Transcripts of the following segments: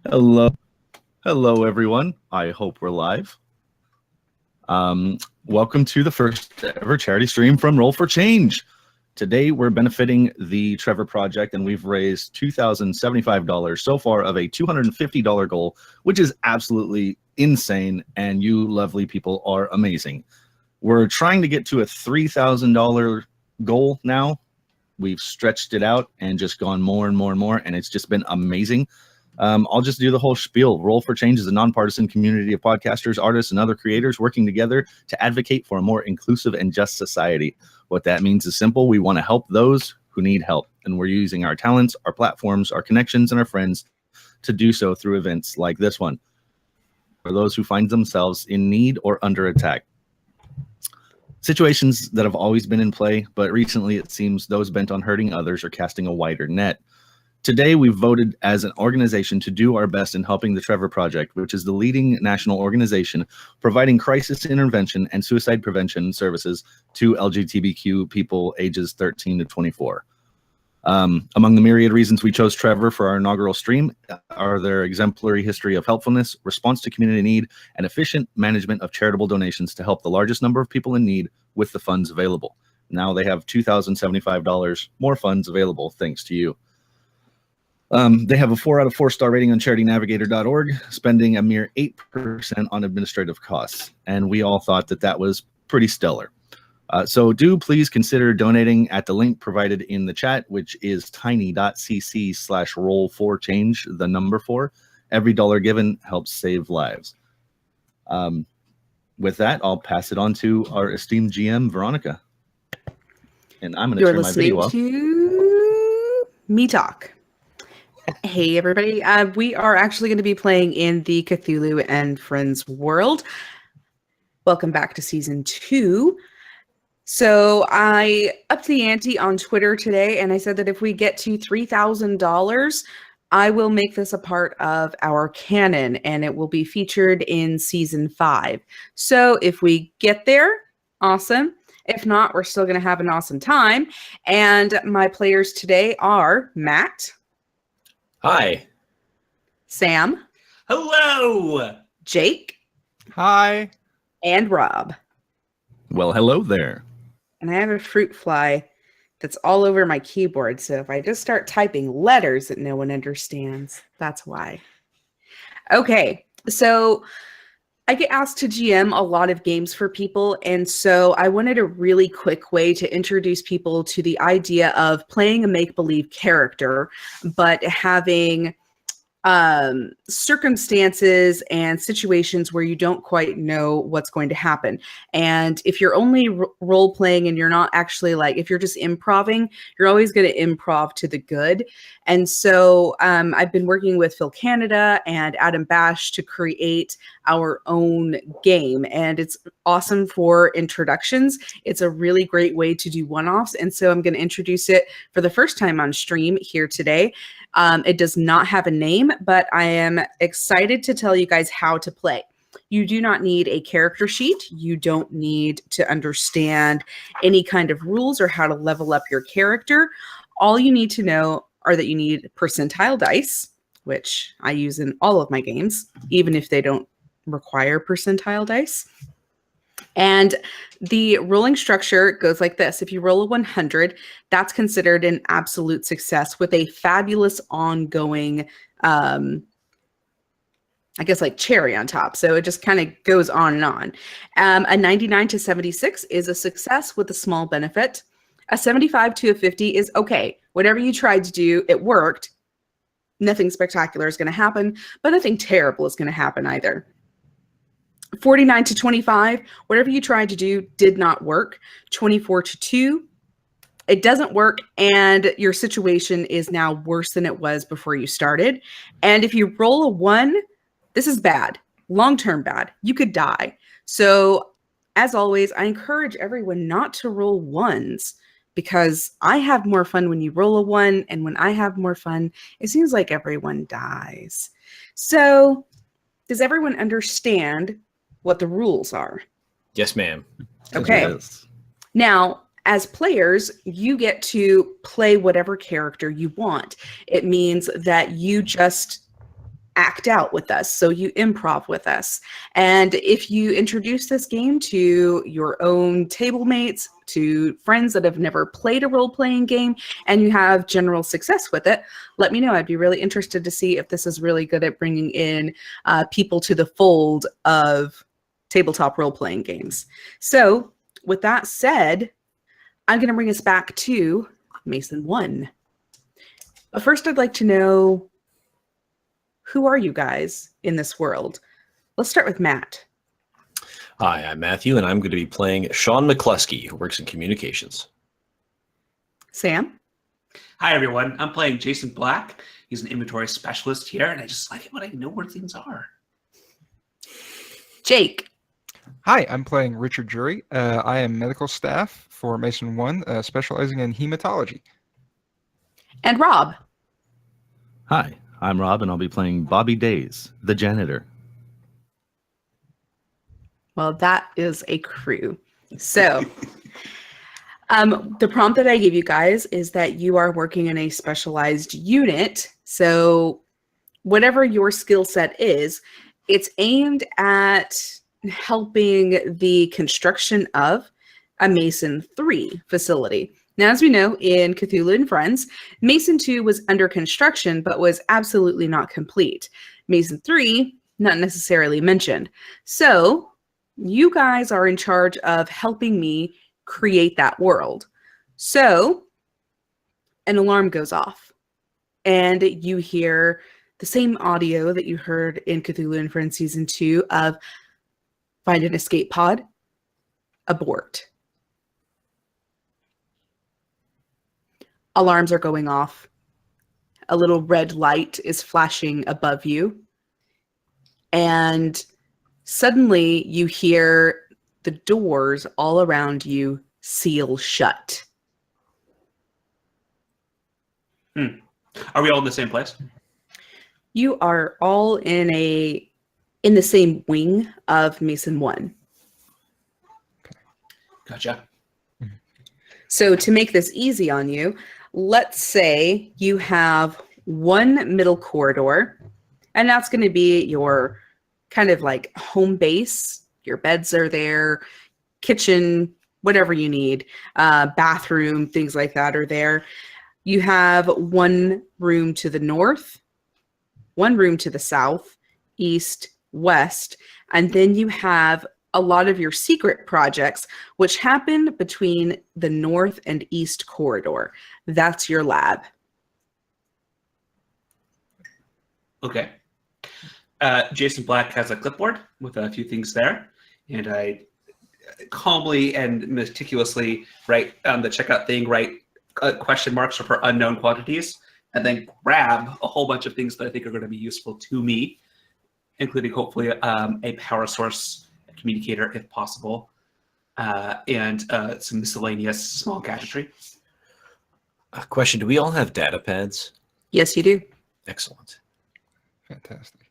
Hello, hello, everyone. I hope we're live. Welcome to the first ever charity stream from Roll for Change. Today, we're benefiting the Trevor Project, and we've raised $2,075 so far of a $250 goal, which is absolutely insane, and you lovely people are amazing. We're trying to get to a $3,000 goal now. We've stretched it out and just gone more and more and more, and it's just been amazing. I'll just do the whole spiel. Roll for Change is a nonpartisan community of podcasters, artists, and other creators working together to advocate for a more inclusive and just society. What that means is simple. We want to help those who need help, and we're using our talents, our platforms, our connections, and our friends to do so through events like this one for those who find themselves in need or under attack. Situations that have always been in play, but recently it seems those bent on hurting others are casting a wider net. Today, we've voted as an organization to do our best in helping the Trevor Project, which is the leading national organization providing crisis intervention and suicide prevention services to LGBTQ people ages 13 to 24. Among the myriad reasons we chose Trevor for our inaugural stream are their exemplary history of helpfulness, response to community need, and efficient management of charitable donations to help the largest number of people in need with the funds available. Now they have $2,075 more funds available thanks to you. They have a 4 out of 4 star rating on charitynavigator.org, spending a mere 8% on administrative costs. And we all thought that that was pretty stellar. So do please consider donating at the link provided in the chat, which is tiny.cc/roll4change, the number 4. Every dollar given helps save lives. With that, I'll pass it on to our esteemed GM, Veronica. And I'm going to turn my video off. You're listening to me talk. Hey, everybody. We are actually going to be playing in the Cthulhu and Friends world. Welcome back to Season 2. So I upped the ante on Twitter today, and I said that if we get to $3,000, I will make this a part of our canon, and it will be featured in Season 5. So if we get there, awesome. If not, we're still going to have an awesome time. And my players today are Matt. Hi. Sam. Hello. Jake. Hi. And Rob. Well, hello there. And I have a fruit fly that's all over my keyboard. So if I just start typing letters that no one understands, that's why. Okay. So I get asked to GM a lot of games for people. And so I wanted a really quick way to introduce people to the idea of playing a make-believe character, but having circumstances and situations where you don't quite know what's going to happen. And if you're only role playing and you're not actually if you're just improving, you're always going to improv to the good. And so I've been working with Phil Canada and Adam Bash to create our own game. And it's awesome for introductions. It's a really great way to do one-offs. And so I'm going to introduce it for the first time on stream here today. It does not have a name, but I am excited to tell you guys how to play. You do not need a character sheet. You don't need to understand any kind of rules or how to level up your character. All you need to know are that you need percentile dice, which I use in all of my games, even if they don't require percentile dice. And the rolling structure goes like this. If you roll a 100, that's considered an absolute success with a fabulous ongoing, cherry on top. So it just kind of goes on and on. A 99 to 76 is a success with a small benefit. A 75 to a 50 is okay. Whatever you tried to do, it worked. Nothing spectacular is going to happen, but nothing terrible is going to happen either. 49 to 25, whatever you tried to do did not work. 24 to 2, it doesn't work, and your situation is now worse than it was before you started. And if you roll a 1, this is bad, long-term bad. You could die. So as always, I encourage everyone not to roll 1s because I have more fun when you roll a 1, and when I have more fun, it seems like everyone dies. So does everyone understand what the rules are? Yes, ma'am. Okay. Yes. Now, as players, you get to play whatever character you want. It means that you just act out with us. So you improv with us. And if you introduce this game to your own table mates, to friends that have never played a role-playing game, and you have general success with it, let me know. I'd be really interested to see if this is really good at bringing in people to the fold of tabletop role-playing games. So with that said, I'm going to bring us back to Mason 1. But first, I'd like to know, who are you guys in this world? Let's start with Matt. Hi, I'm Matthew, and I'm going to be playing Sean McCluskey, who works in communications. Sam? Hi, everyone. I'm playing Jason Black. He's an inventory specialist here, and I just like it when I know where things are. Jake? Hi, I'm playing Richard Jury. I am medical staff for Mason 1, specializing in hematology. And Rob? Hi, I'm Rob, and I'll be playing Bobby Days, the janitor. Well, that is a crew. So, the prompt that I gave you guys is that you are working in a specialized unit. So, whatever your skill set is, it's aimed at helping the construction of a Mason 3 facility. Now, as we know, in Cthulhu and Friends, Mason 2 was under construction, but was absolutely not complete. Mason 3, not necessarily mentioned. So, you guys are in charge of helping me create that world. So, an alarm goes off, and you hear the same audio that you heard in Cthulhu and Friends Season 2 of find an escape pod, abort. Alarms are going off. A little red light is flashing above you. And suddenly you hear the doors all around you seal shut. Are we all in the same place? You are all in the same wing of Mason 1. Gotcha. So to make this easy on you, let's say you have one middle corridor, and that's going to be your kind of like home base. Your beds are there, kitchen, whatever you need, bathroom, things like that are there. You have one room to the north, one room to the south, east, west, and then you have a lot of your secret projects, which happen between the north and east corridor. That's your lab. Okay. Jason Black has a clipboard with a few things there, and I calmly and meticulously write on the checkout thing, write question marks for unknown quantities, and then grab a whole bunch of things that I think are going to be useful to me, including hopefully a power source, a communicator if possible, and some miscellaneous small gadgetry. Question, do we all have data pads? Yes, you do. Excellent. Fantastic.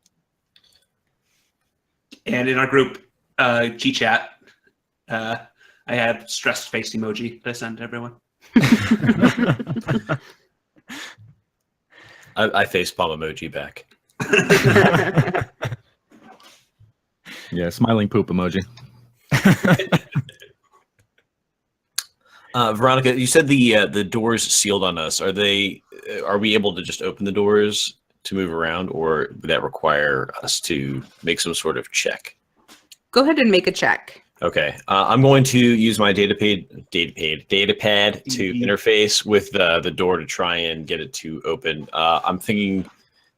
And in our group G-chat, I have stressed face emoji that I send to everyone. I facepalm emoji back. Yeah, smiling poop emoji. Veronica, you said the doors sealed on us. Are we able to just open the doors to move around, or would that require us to make some sort of check? Go ahead and make a check. Okay, I'm going to use my data pad to interface with the door to try and get it to open. I'm thinking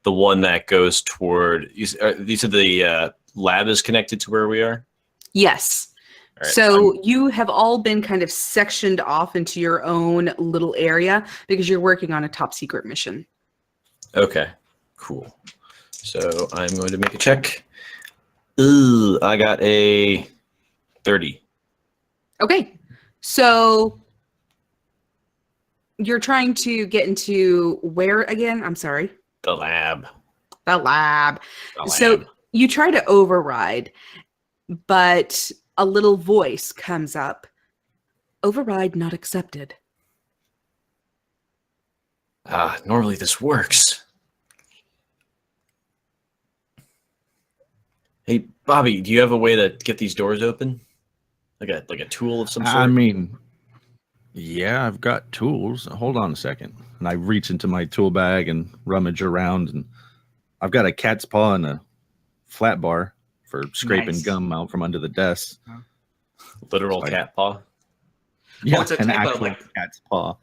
the one that goes toward. You said the lab is connected to where we are? Yes. All right, So you have all been kind of sectioned off into your own little area because you're working on a top secret mission. Okay, cool. So I'm going to make a check. Ooh, I got a 30. Okay. So you're trying to get into where again? I'm sorry. The lab. The lab. The So lab. you try to override, but a little voice comes up. Override not accepted. Normally this works. Hey, Bobby, do you have a way to get these doors open? Like a tool of some sort? I mean, yeah, I've got tools. Hold on a second. And I reach into my tool bag and rummage around, and I've got a cat's paw and a flat bar for scraping Nice. gum out from under the desk. Literal Like- cat paw. Yeah, it's a an type of, actual like- cat's paw.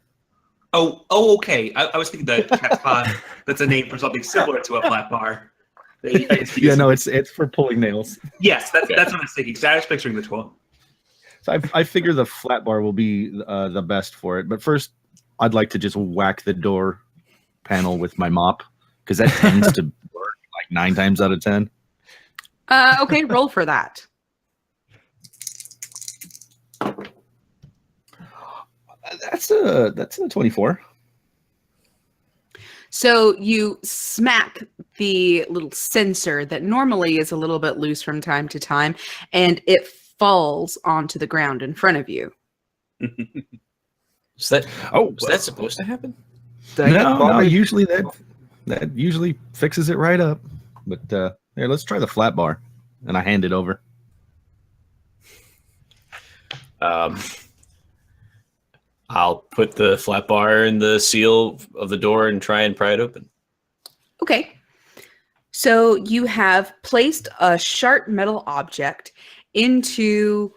Oh, okay. I was thinking the cat's paw. That's a name for something similar to a flat bar. Yeah, no, it's for pulling nails. Yes, that's what I was thinking. 'Cause I was picturing the tool. So I figure the flat bar will be the best for it. But first, I'd like to just whack the door panel with my mop because that tends to work like 9 times out of 10. Okay, roll for that. That's a 24. So you smack the little sensor that normally is a little bit loose from time to time, and it falls onto the ground in front of you. Is that Oh, was that supposed to happen? Dang it, no, Bobby. usually that usually fixes it right up. But here, let's try the flat bar, and I hand it over. I'll put the flat bar in the seal of the door and try and pry it open. Okay. So you have placed a sharp metal object into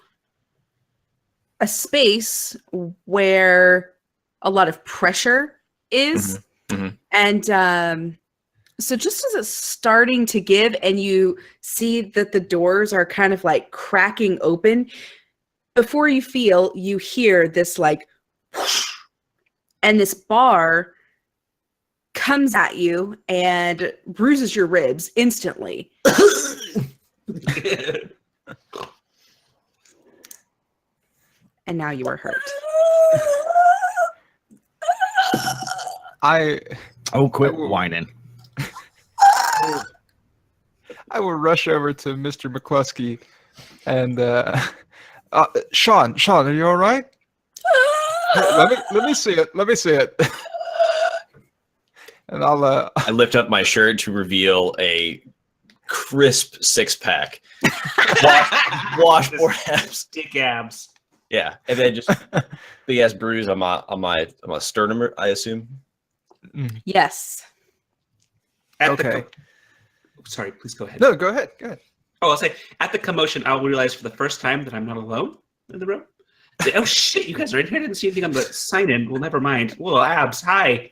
a space where a lot of pressure is. Mhm. And so just as it's starting to give and you see that the doors are kind of like cracking open, before you hear this like whoosh, and this bar comes at you and bruises your ribs instantly. And now you are hurt. Oh, quit Ooh. whining. I will rush over to Mr. McCluskey and Sean, are you all right? Hey, let me see it. Let me see it. And I'll I lift up my shirt to reveal a crisp 6-pack. Washboard abs. Dick abs. Yeah, and then just big ass bruise on my sternum, I assume. Yes. Okay. Sorry, please go ahead. No, go ahead. Go ahead. Oh, I'll say at the commotion, I'll realize for the first time that I'm not alone in the room. Say, oh shit, you guys are in here. I didn't see anything on the sign in. Well, never mind. Whoa, abs. Hi.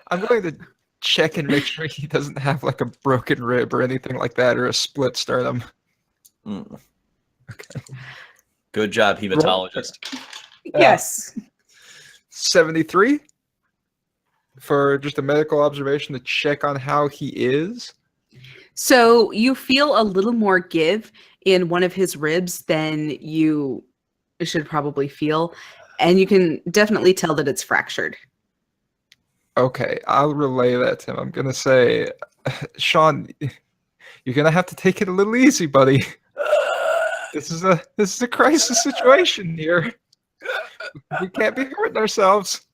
I'm going to check and make sure he doesn't have like a broken rib or anything like that, or a split sternum. Mm. Okay. Good job, hematologist. Yes. 73 for just a medical observation to check on how he is. So you feel a little more give in one of his ribs than you should probably feel. And you can definitely tell that it's fractured. Okay, I'll relay that to him. I'm going to say, Sean, you're going to have to take it a little easy, buddy. This is a crisis situation here. We can't be hurting ourselves.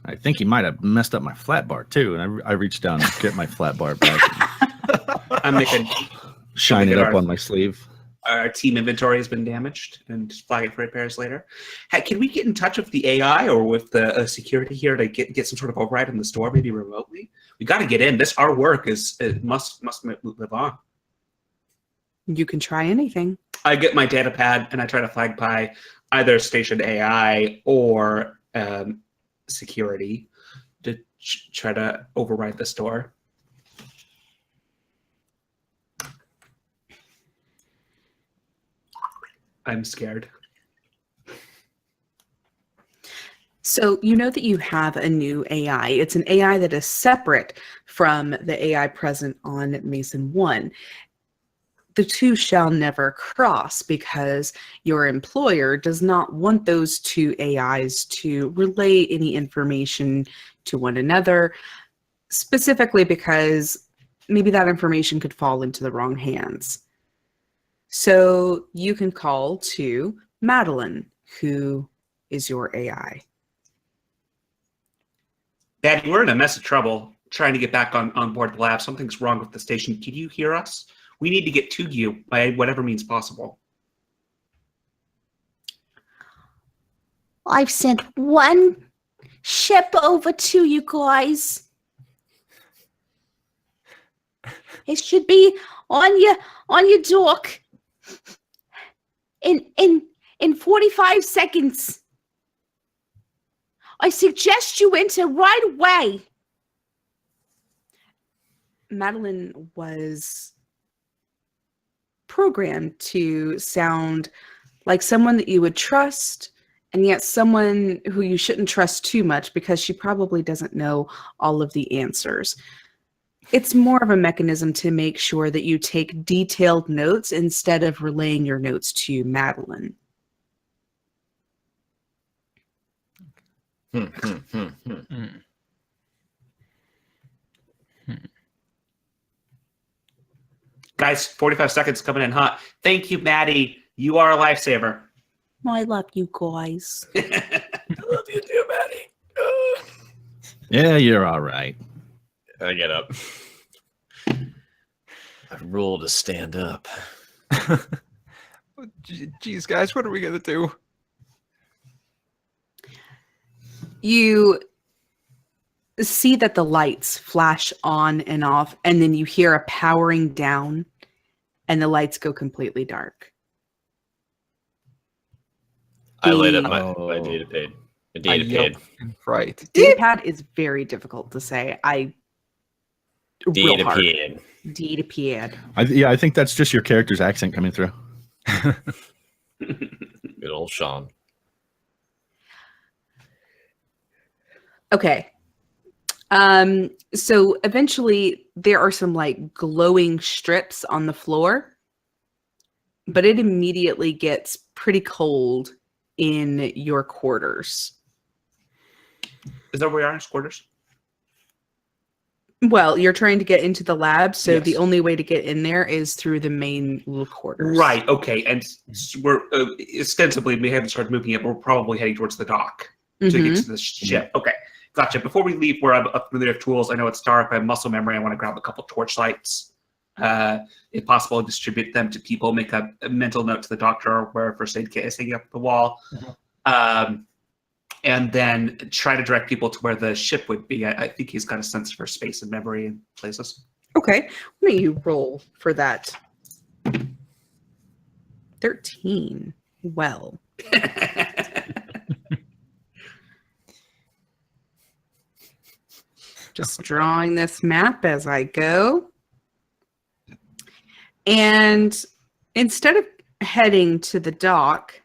I think he might have messed up my flat bar too. And I reached down and get my flat bar back, I'm making shine it up on my sleeve. our team inventory has been damaged and just flag it for repairs later. Hey, can we get in touch with the AI or with the security here to get some sort of override in the store, maybe remotely? We got to get in. Our work must live on. You can try anything. I get my data pad and I try to flag by either station AI or security to try to override the store. I'm scared. So you know that you have a new AI. It's an AI that is separate from the AI present on Mason 1. The two shall never cross because your employer does not want those two AIs to relay any information to one another, specifically because maybe that information could fall into the wrong hands. So you can call to Madeline, who is your AI. Daddy, we're in a mess of trouble trying to get back on board the lab. Something's wrong with the station. Can you hear us? We need to get to you by whatever means possible. I've sent one ship over to you guys. It should be on your dock in 45 seconds. I suggest you enter right away. Madeline was programmed to sound like someone that you would trust, and yet someone who you shouldn't trust too much because she probably doesn't know all of the answers. It's more of a mechanism to make sure that you take detailed notes instead of relaying your notes to Madeline. Guys, 45 seconds coming in hot. Thank you, Maddie. You are a lifesaver. I love you guys. I love you too, Maddie. Yeah, you're all right. I get up. I rule to stand up. Geez, guys, what are we gonna do? You see that the lights flash on and off, and then you hear a powering down, and the lights go completely dark. I light up my Oh. data pad. My I data yell pad. in fright. Datapad is very difficult to say. Real Data hard. pad. Datapad. I think that's just your character's accent coming through. Good old Sean. Okay. So eventually there are some like glowing strips on the floor, but it immediately gets pretty cold in your quarters. Is that where we are in quarters? Well, you're trying to get into the lab, so Yes. the only way to get in there is through the main little quarters. Right. Okay. And we're ostensibly we haven't started moving yet. But we're probably heading towards the dock to get Mhm. to the ship. Okay. Gotcha. Before we leave, where I'm familiar with tools, I know it's dark. I have muscle memory. I want to grab a couple torchlights. If possible, distribute them to people. Make a mental note to the doctor or where first aid kit is hanging up the wall. And then try to direct people to where the ship would be. I think he's got a sense for space and memory and places. Okay. Why don't you roll for that? 13. Well. Just drawing this map as I go. And instead of heading to the dock,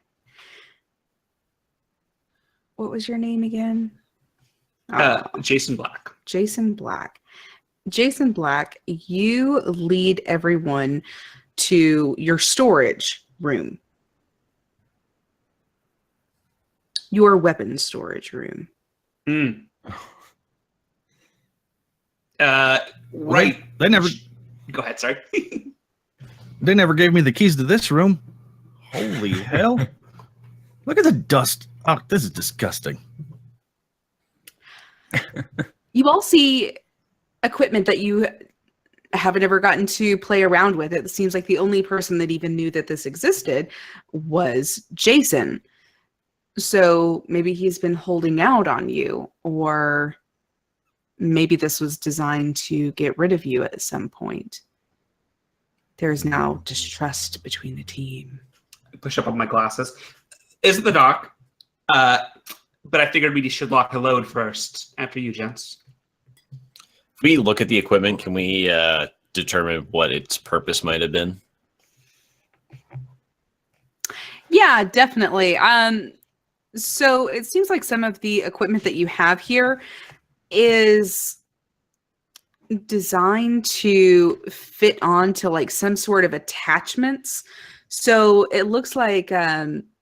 what was your name again? Jason Black. Jason Black. Jason Black, you lead everyone to your storage room. Your weapon storage room. Mm. Right. They never Go ahead. Sorry. they never gave me the keys to this room. Holy hell. Look at the dust. Oh, this is disgusting. You all see equipment that you haven't ever gotten to play around with. It seems like the only person that even knew that this existed was Jason. So maybe he's been holding out on you, or maybe this was designed to get rid of you at some point. There's now distrust between the team. Push up on my glasses. Isn't the dock? But I figured we should lock the load first. After you, gents. If we look at the equipment, can we determine what its purpose might have been? Yeah, definitely. So it seems like some of the equipment that you have here is designed to fit onto like some sort of attachments. So it looks like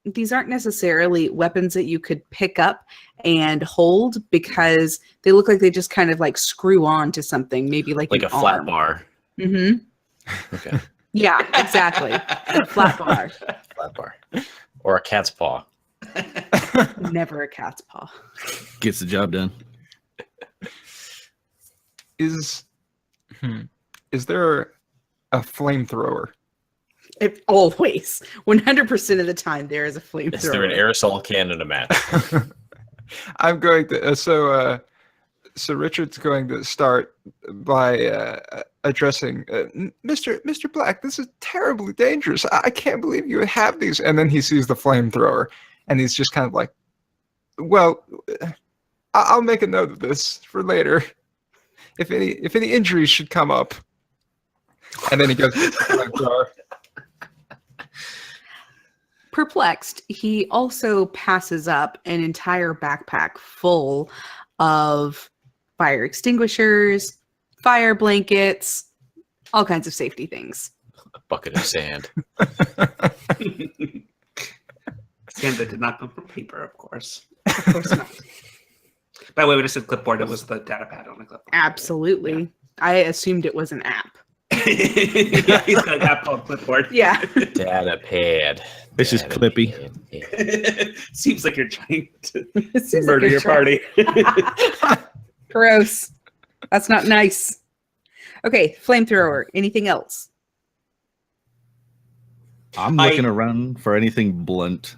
these aren't necessarily weapons that you could pick up and hold, because they look like they just kind of like screw on to something, maybe like Like an a flat arm. bar. Mm-hmm. Okay. Yeah, exactly. A flat bar. Flat bar. Or a cat's paw. Never a cat's paw. Gets the job done. Is there a flamethrower? Always, 100% of the time, there is a flamethrower. Is there an aerosol can and a match? I'm going to. So Richard's going to start by addressing Mr. Black. This is terribly dangerous. I can't believe you would have these. And then he sees the flamethrower, and he's just kind of like, "Well, I'll make a note of this for later. If any injuries should come up." And then he goes to the flamethrower. Perplexed, he also passes up an entire backpack full of fire extinguishers, fire blankets, all kinds of safety things. A bucket of sand. Sand that did not come from paper, of course. Of course not. By the way, when I said clipboard, it was the data pad on the clipboard. Absolutely. Yeah. I assumed it was an app. Yeah, he's got an app called Clipboard. Yeah. Data pad. This is Data Clippy. pad. Seems like you're trying to It seems murder like your you're party. Gross. That's not nice. Okay, flamethrower. Anything else? I'm looking around for anything blunt.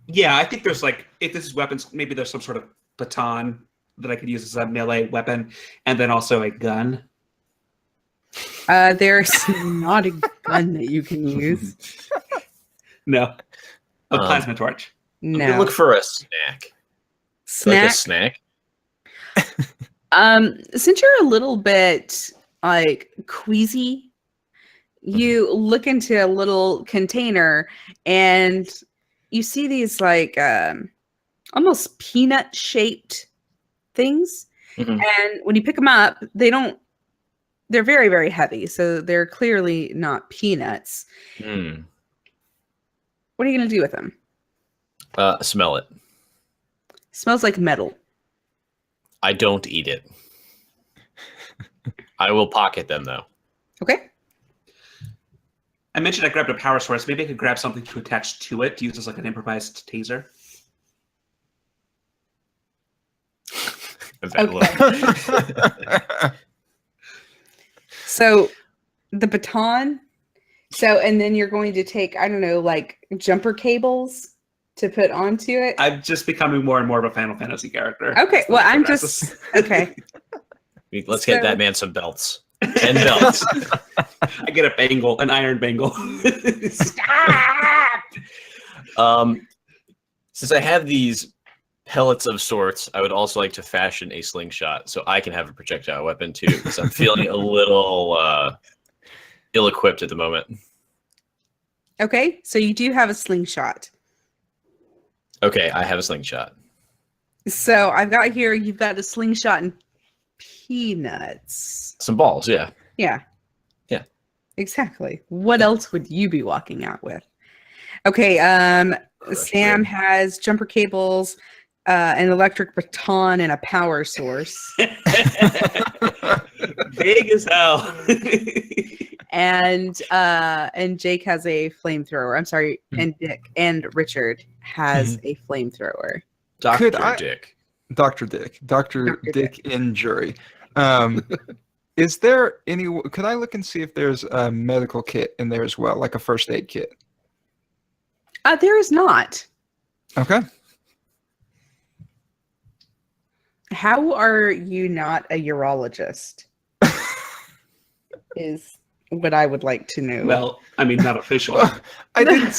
Yeah, I think there's like, if this is weapons, maybe there's some sort of baton that I could use as a melee weapon, and then also a gun. There's not a gun that you can use. No. A plasma torch. I'm gonna No. look for a snack. Snack. Like a snack. Since you're a little bit like queasy, you look into a little container and you see these like almost peanut shaped things. Mhm. And when you pick them up, they're very, very heavy. So they're clearly not peanuts. Hmm. What are you going to do with them? Smell it. Smells like metal. I don't eat it. I will pocket them though. Okay. I mentioned I grabbed a power source. Maybe I could grab something to attach to it to use as like an improvised taser. Okay. So the baton. So, and then you're going to take, I don't know, like jumper cables to put onto it. I'm just becoming more and more of a Final Fantasy character. Okay. That's Well, the I'm process. just, okay. Let's get that man some belts. 10 belts. I get a bangle, an iron bangle. Stop! Since I have these pellets of sorts, I would also like to fashion a slingshot so I can have a projectile weapon too, because I'm feeling a little ill-equipped at the moment. Okay. So you do have a slingshot. Okay, I have a slingshot. So I've got here, you've got a slingshot and peanuts. Some balls, yeah. Yeah. Yeah. Exactly. What else would you be walking out with? Okay. Sam has jumper cables, an electric baton, and a power source. Big as hell. And Jake has a flamethrower. I'm sorry, and Dick and Richard has a flamethrower. Dr. Dick. Dick. Dr. Dick in jury. Is there any? Could I look and see if there's a medical kit in there as well, like a first aid kit? There is not. Okay. How are you not a urologist? Is what I would like to know. Well, I mean, not official. Well, I didn't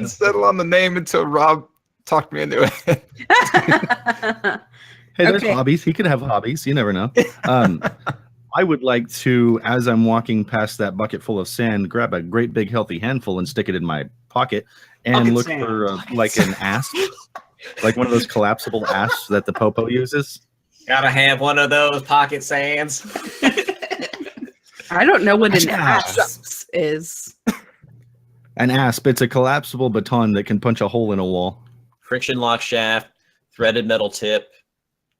settle on the name until Rob talked me into it. Hey, there's Okay. hobbies. He could have hobbies. You never know. I would like to, as I'm walking past that bucket full of sand, grab a great big healthy handful and stick it in my pocket and Pocket look sand. for like an asp, like one of those collapsible asps that the popo uses. Gotta have one of those pocket sands. I don't know what an Yeah. asp is. An asp, it's a collapsible baton that can punch a hole in a wall. Friction lock shaft, threaded metal tip,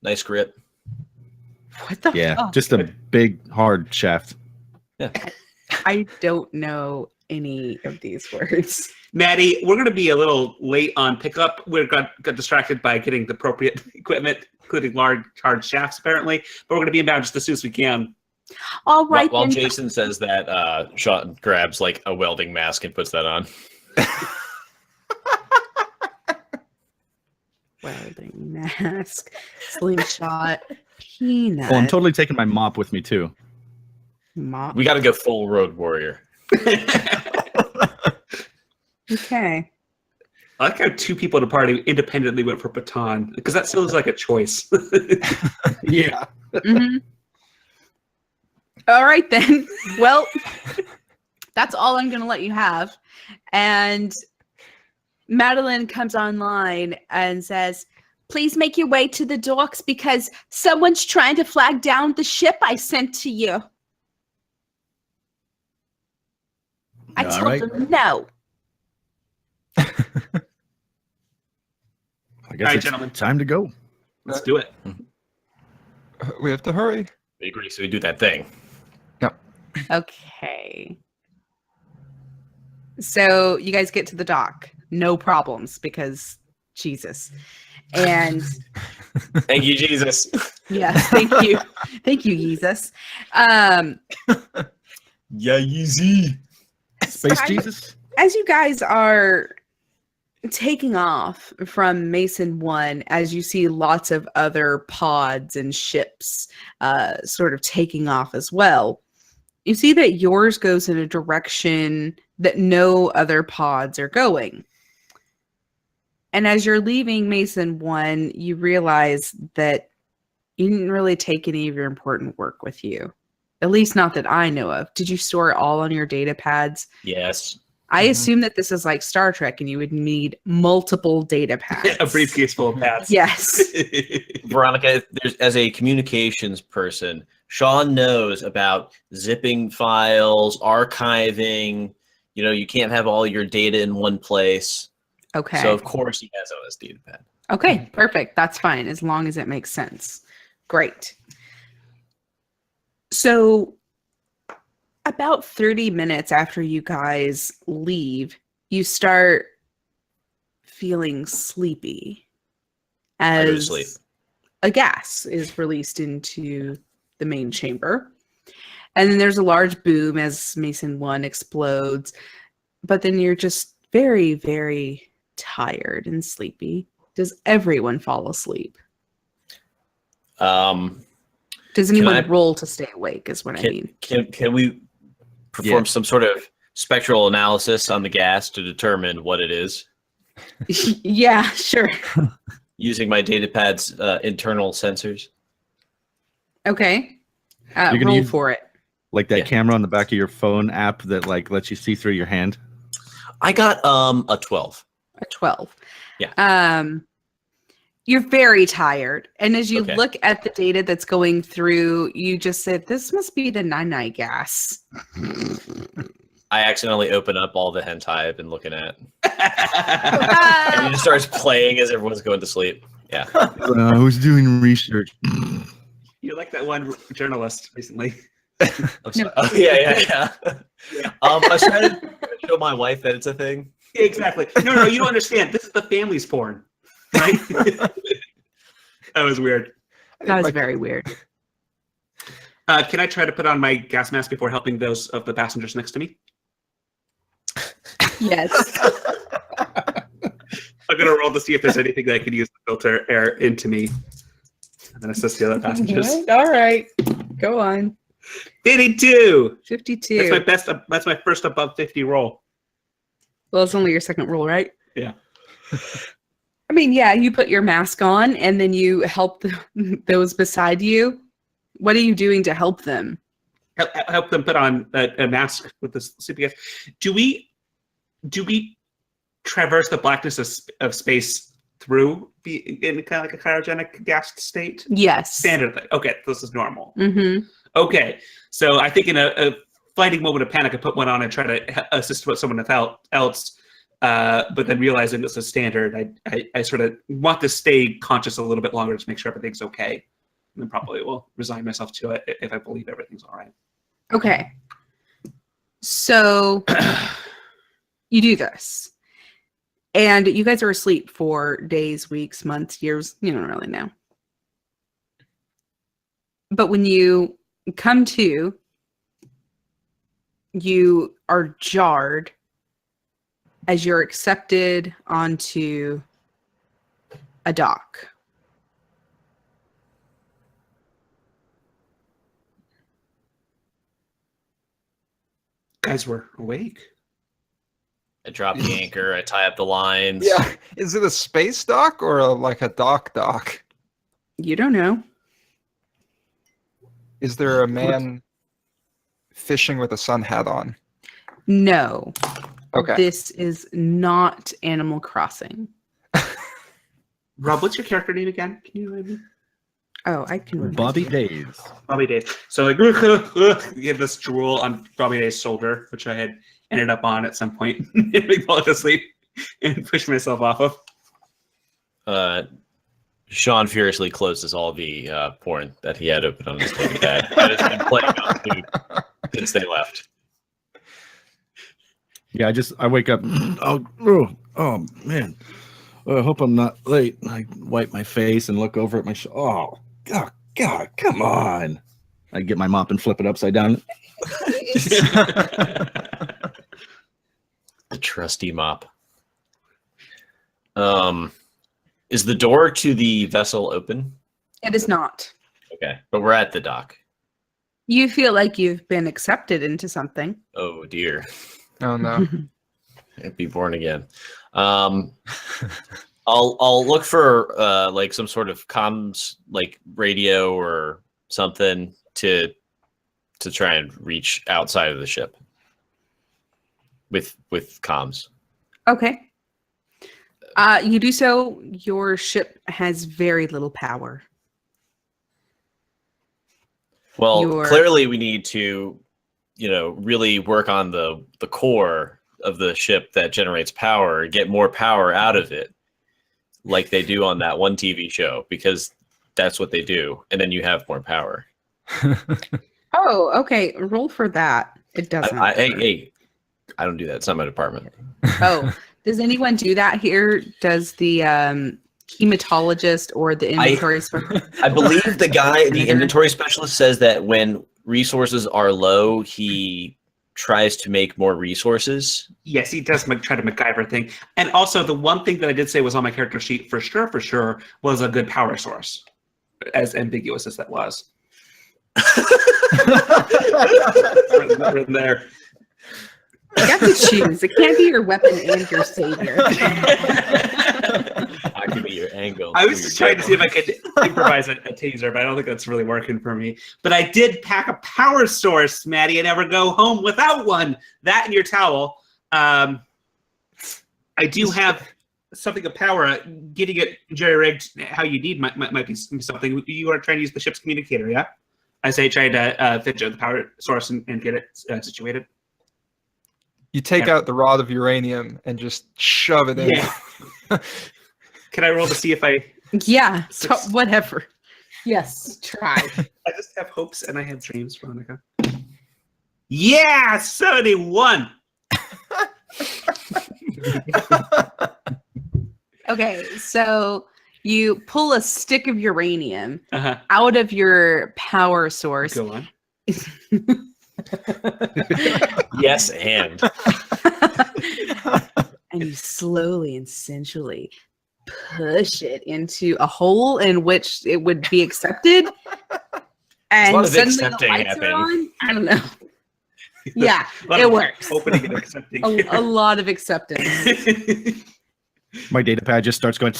nice grip. What the Yeah, fuck? just a big hard shaft. I don't know any of these words. Maddie, we're going to be a little late on pickup. We got distracted by getting the appropriate equipment. including large hard shafts, apparently. But we're going to be inbound just as soon as we can. All right, While then. Jason says that, Sean grabs like a welding mask and puts that on. Welding mask, slingshot, peanut. Oh, I'm totally taking my mop with me too. mop. We got to go full road warrior. Okay. I like how 2 people in the party independently went for baton, because that feels like a choice. Yeah. Mm-hmm. All right, then. Well, that's all I'm going to let you have. And Madeline comes online and says, Please make your way to the docks because someone's trying to flag down the ship I sent to you. I All told right. them no. I guess All right, it's gentlemen. time to go. Let's do it. We have to hurry. We agree, so we do that thing. okay. So you guys get to the dock. No problems because Jesus. And Thank you, Jesus. yes, thank you. Thank you, Jesus. Yeah, easy. Space Jesus. As you guys are taking off from Mason 1, as you see lots of other pods and ships sort of taking off as well, you see that yours goes in a direction that no other pods are going. And as you're leaving Mason 1, you realize that you didn't really take any of your important work with you. At least not that I know of. Did you store it all on your data pads? Yes. I assume that this is like Star Trek and you would need multiple data pads. A briefcase full of pads. Yes. Veronica, as a communications person, Sean knows about zipping files, archiving. You know, you can't have all your data in one place. Okay. So, of course, he has on his data pad. Okay, perfect. That's fine as long as it makes sense. Great. So, about 30 minutes after you guys leave, you start feeling sleepy I go to as sleep. a gas is released into the main chamber. And then there's a large boom as Mason 1 explodes. But then you're just very, very tired and sleepy. Does everyone fall asleep? Does anyone I- roll to stay awake is what I mean. Can we perform some sort of spectral analysis on the gas to determine what it is Yeah, sure. using my data pad's internal sensors? Okay. You're gonna Roll use- for it. Like that Yeah. camera on the back of your phone app that like lets you see through your hand. I got a 12. A 12. Yeah. You're very tired. And as you Okay. look at the data that's going through, you just said, this must be the 9 gas. I accidentally open up all the hentai I've been looking at. And it just starts playing as everyone's going to sleep. Yeah. I was doing research. You're like that one journalist recently. I'm sorry. Oh, yeah. I was trying to show my wife that it's a thing. Exactly. No, you don't understand. This is the family's porn. Right? That was weird. That was very weird. Can I try to put on my gas mask before helping those of the passengers next to me? Yes. I'm going to roll to see if there's anything that I could use to filter air into me and then assist the other passengers. All right. Go on. 52. 52. That's my first above 50 roll. Well, it's only your second roll, right? Yeah. I mean, yeah, you put your mask on and then you help those beside you. What are you doing to help them? Help them put on a mask with the CPS. Do we traverse the blackness of space through in kind of like a cryogenic gas state? Yes. Standard thing. Okay, this is normal. Mm-hmm. Okay, so I think in a flighting moment of panic, I put one on and try to assist with someone else. But then realizing this is standard, I sort of want to stay conscious a little bit longer to make sure everything's okay. And then probably will resign myself to it if I believe everything's all right. Okay. So you do this. And you guys are asleep for days, weeks, months, years. You don't really know. But when you come to, you are jarred as you're accepted onto a dock. Guys, we're awake. I drop the anchor. I tie up the lines. Yeah. Is it a space dock or like a dock? You don't know. Is there a man fishing with a sun hat on? No. Okay. This is not Animal Crossing. Rob, what's your character name again? Can you remind me? Oh, I can remind Bobby you. Days. Bobby Days. So like, you get this drool on Bobby Days' shoulder, which I had ended up on at some point and fall asleep and push myself off of. Sean furiously closes all the porn that he had open on his pad that has been playing on loop since they left. Yeah, I wake up. Oh man. I hope I'm not late. I wipe my face and look over at my God, come on. I get my mop and flip it upside down. The trusty mop. Is the door to the vessel open? It is not. Okay, but we're at the dock. You feel like you've been accepted into something. Oh dear, Oh no. I'd be born again. I'll look for like some sort of comms, like radio or something to try and reach outside of the ship with comms. Okay. You do so. Your ship has very little power. Well, clearly we need to, really work on the core of the ship that generates power, get more power out of it, like they do on that one TV show, because that's what they do, and then you have more power. Oh, okay. Roll for that. It doesn't. Hey, I don't do that. It's not my department. Oh, does anyone do that here? Does the hematologist or the inventory specialist? I believe the inventory specialist says that when resources are low, he tries to make more resources. Yes, he does try to MacGyver thing. And also, the one thing that I did say was on my character sheet for sure was a good power source, as ambiguous as that was. Written there. You have to choose. It can't be your weapon and your savior. I give me your angle. I was just trying to see if I could improvise a taser, but I don't think that's really working for me. But I did pack a power source, Maddie, and never go home without one. That and your towel. I do have something of power. Getting it jerry-rigged how you need might be something. You are trying to use the ship's communicator, yeah? I say try to fidget the power source and get it situated. You take out the rod of uranium and just shove it in. Yeah. Can I roll to see if I... Yeah, whatever. Yes, try. I just have hopes and I have dreams, Veronica. Yeah, 71! Okay, so you pull a stick of uranium out of your power source. Go on. Yes, and you slowly and sensually push it into a hole in which it would be accepted. And a lot of suddenly the accepting lights happening. are on. I don't know. Yeah, it works. Opening and accepting. A lot of acceptance. My data pad just starts going,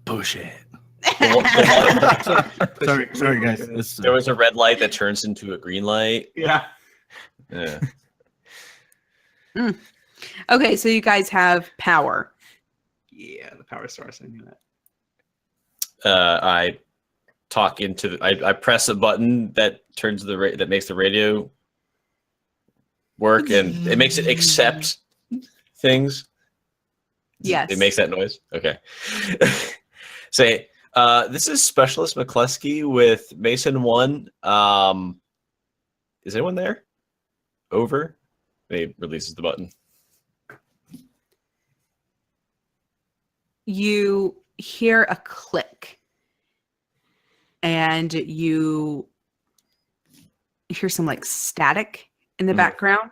push it. Sorry, guys. There was a red light that turns into a green light. Yeah. Yeah. Okay, so you guys have power. Yeah, the power source. I knew that. I talk into I press a button that turns that makes the radio work, and it makes it accept things. Yes. It makes that noise. Okay. Say, this is Specialist McCluskey with Mason 1. Is anyone there? Over. He releases the button. You hear a click and you you hear some like static in the Mhm. background,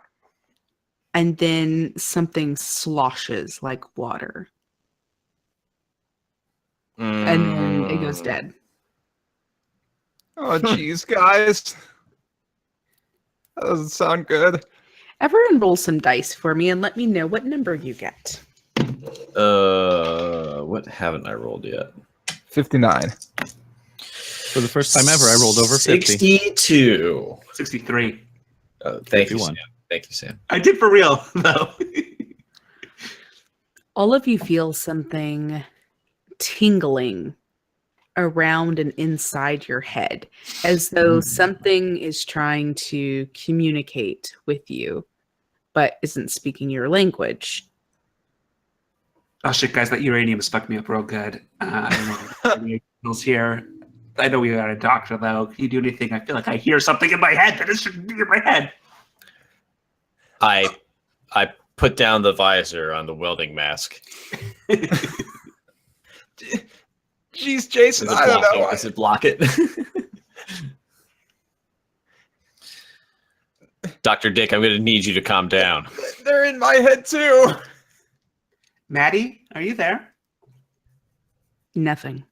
and then something sloshes like water, and then it goes dead. Oh, jeez, guys. That doesn't sound good. Everyone roll some dice for me and let me know what number you get. What haven't I rolled yet? 59. For the first time ever, I rolled over 50. 62. 63. Thank you, 51. Sam. Thank you, Sam. I did for real, though. All of you feel something tingling around and inside your head, as though something is trying to communicate with you, but isn't speaking your language. Oh shit, guys, that uranium has fucked me up real good. I don't know any signals here. I know we got a doctor though. Can you do anything? I feel like I hear something in my head that it shouldn't be in my head. I put down the visor on the welding mask. Jeez, Jason, Does it I don't block know. it? Does it block it? Dr. Dick, I'm going to need you to calm down. They're in my head too. Maddie, are you there? Nothing.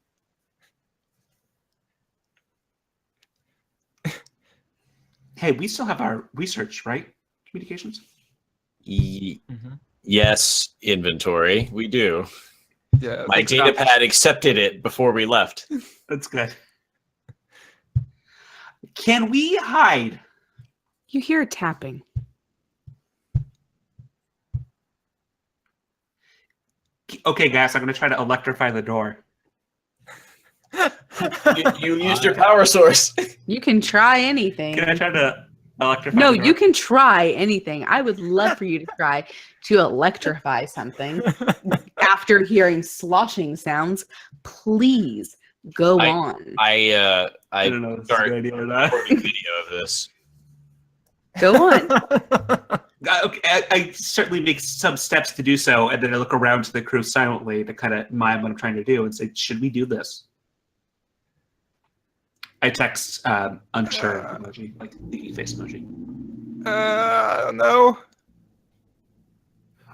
Hey, we still have our research, right? Communications? Yes, inventory. We do. Yeah. My data pad accepted it before we left. That's good. Can we hide? You hear a tapping. Okay, guys, I'm going to try to electrify the door. You used your power source. You can try anything. Can I try to electrify No, the door? you can try anything. I would love for you to try to electrify something after hearing sloshing sounds. Please go on. I don't know if it's a start good idea or not. recording video of this. Go on. Okay, I certainly make some steps to do so, and then I look around to the crew silently to kind of mime what I'm trying to do and say, should we do this? I text unsure emoji, like the face emoji. I don't know.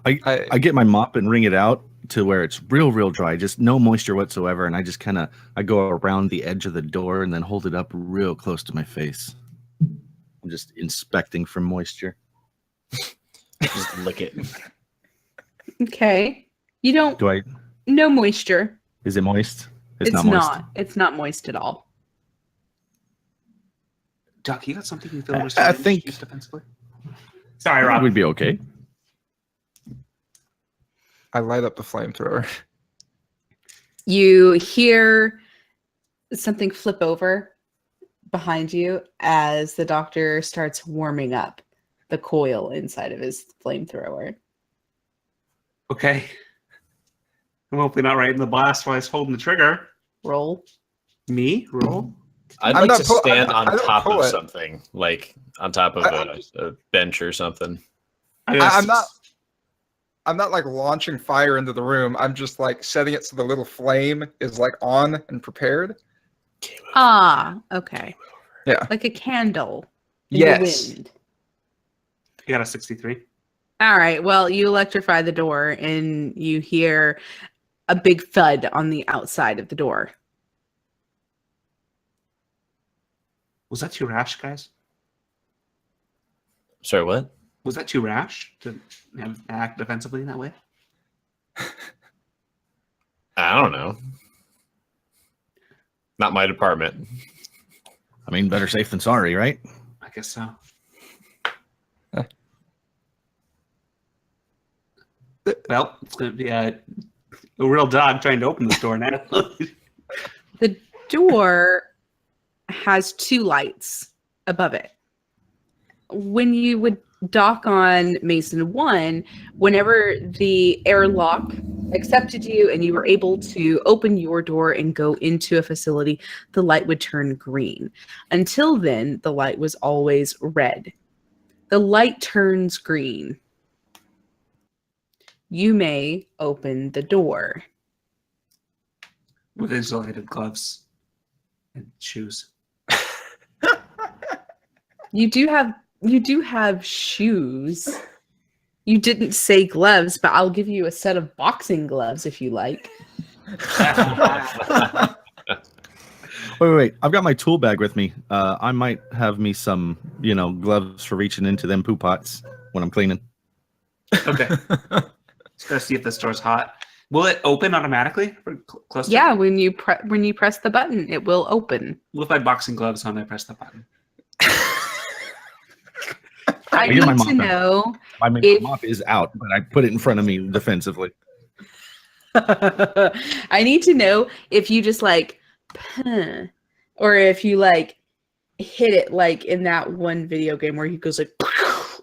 I get my mop and wring it out to where it's real dry, just no moisture whatsoever, and I just kind of I go around the edge of the door and then hold it up real close to my face. I'm just inspecting for moisture. Just lick it. Okay. You don't. Do I? No moisture. Is it moist? It's not moist. not. It's not moist at all. Doc, you got something you feel I think- use defensively? Sorry, I think Rob. we'd be okay. I light up the flamethrower. You hear something flip over behind you as the doctor starts warming up the coil inside of his flamethrower. Okay. I'm hopefully not right in the blast while I was holding the trigger. Roll. Me? Roll? I'd I'm like not to pull- stand I on don't top pull of it. something, like on top of a bench or something. I'm not like launching fire into the room. I'm just like setting it so the little flame is like on and prepared. Ah, okay. Yeah. Like a candle in Yes. the wind. You got a 63. All right. Well, you electrify the door and you hear a big thud on the outside of the door. Was that too rash, guys? Sorry, what? Was that too rash to act defensively in that way? I don't know. Not my department. I mean, better safe than sorry, right? I guess so. Well, it's going to be a real dog trying to open this door now. The door has two lights above it. When you would dock on Mason 1, whenever the airlock accepted you and you were able to open your door and go into a facility, the light would turn green. Until then, the light was always red. The light turns green. You may open the door. With insulated gloves and shoes. You do have shoes. You didn't say gloves, but I'll give you a set of boxing gloves if you like. Wait. I've got my tool bag with me. I might have me some, gloves for reaching into them poo pots when I'm cleaning. Okay. Just gotta see if the store's hot. Will it open automatically? Close to Yeah, when you press the button, it will open. With my boxing gloves on, I press the button. I Get my need mop to out. know My if mop is out, but I put it in front of me defensively. I need to know if you just like, "Huh," or if you like hit it like in that one video game where he goes like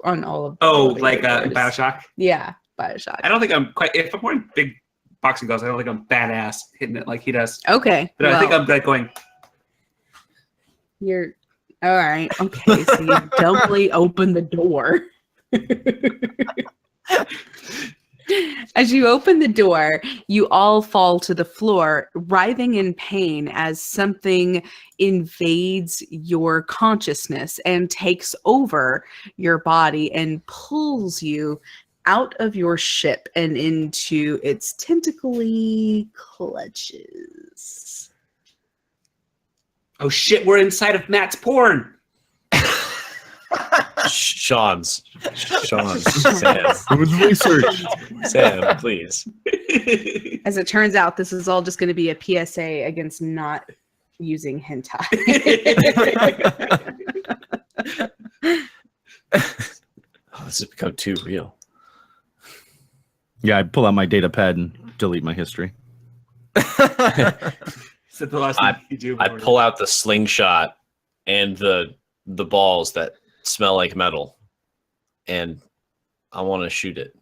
on all of. Oh, the like doors. Bioshock? Yeah, Bioshock. I don't think I'm quite. If I'm wearing big boxing gloves, I don't think I'm badass hitting it like he does. Okay, But I think I'm like going. You're all right. Okay, so you dumbly open the door. As you open the door, you all fall to the floor, writhing in pain as something invades your consciousness and takes over your body and pulls you out of your ship and into its tentacly clutches. Oh shit! We're inside of Matt's porn. Sean's. Sam. It was research. Sam, please. As it turns out, this is all just going to be a PSA against not using hentai. Oh, this has become too real. Yeah, I pull out my data pad and delete my history. So the last thing you do. I pull out the slingshot and the balls that smell like metal, and I want to shoot it.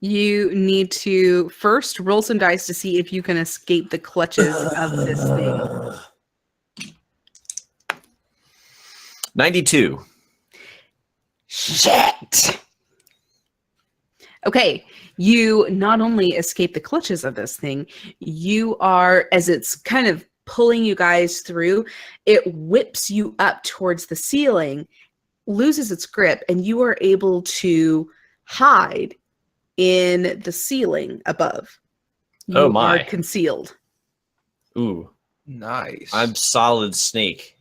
You need to first roll some dice to see if you can escape the clutches of this thing. 92. Shit! Okay, you not only escape the clutches of this thing, you are, as it's kind of pulling you guys through, it whips you up towards the ceiling, loses its grip, and you are able to hide in the ceiling above. You Oh my. are concealed. Ooh. Nice. I'm solid snake.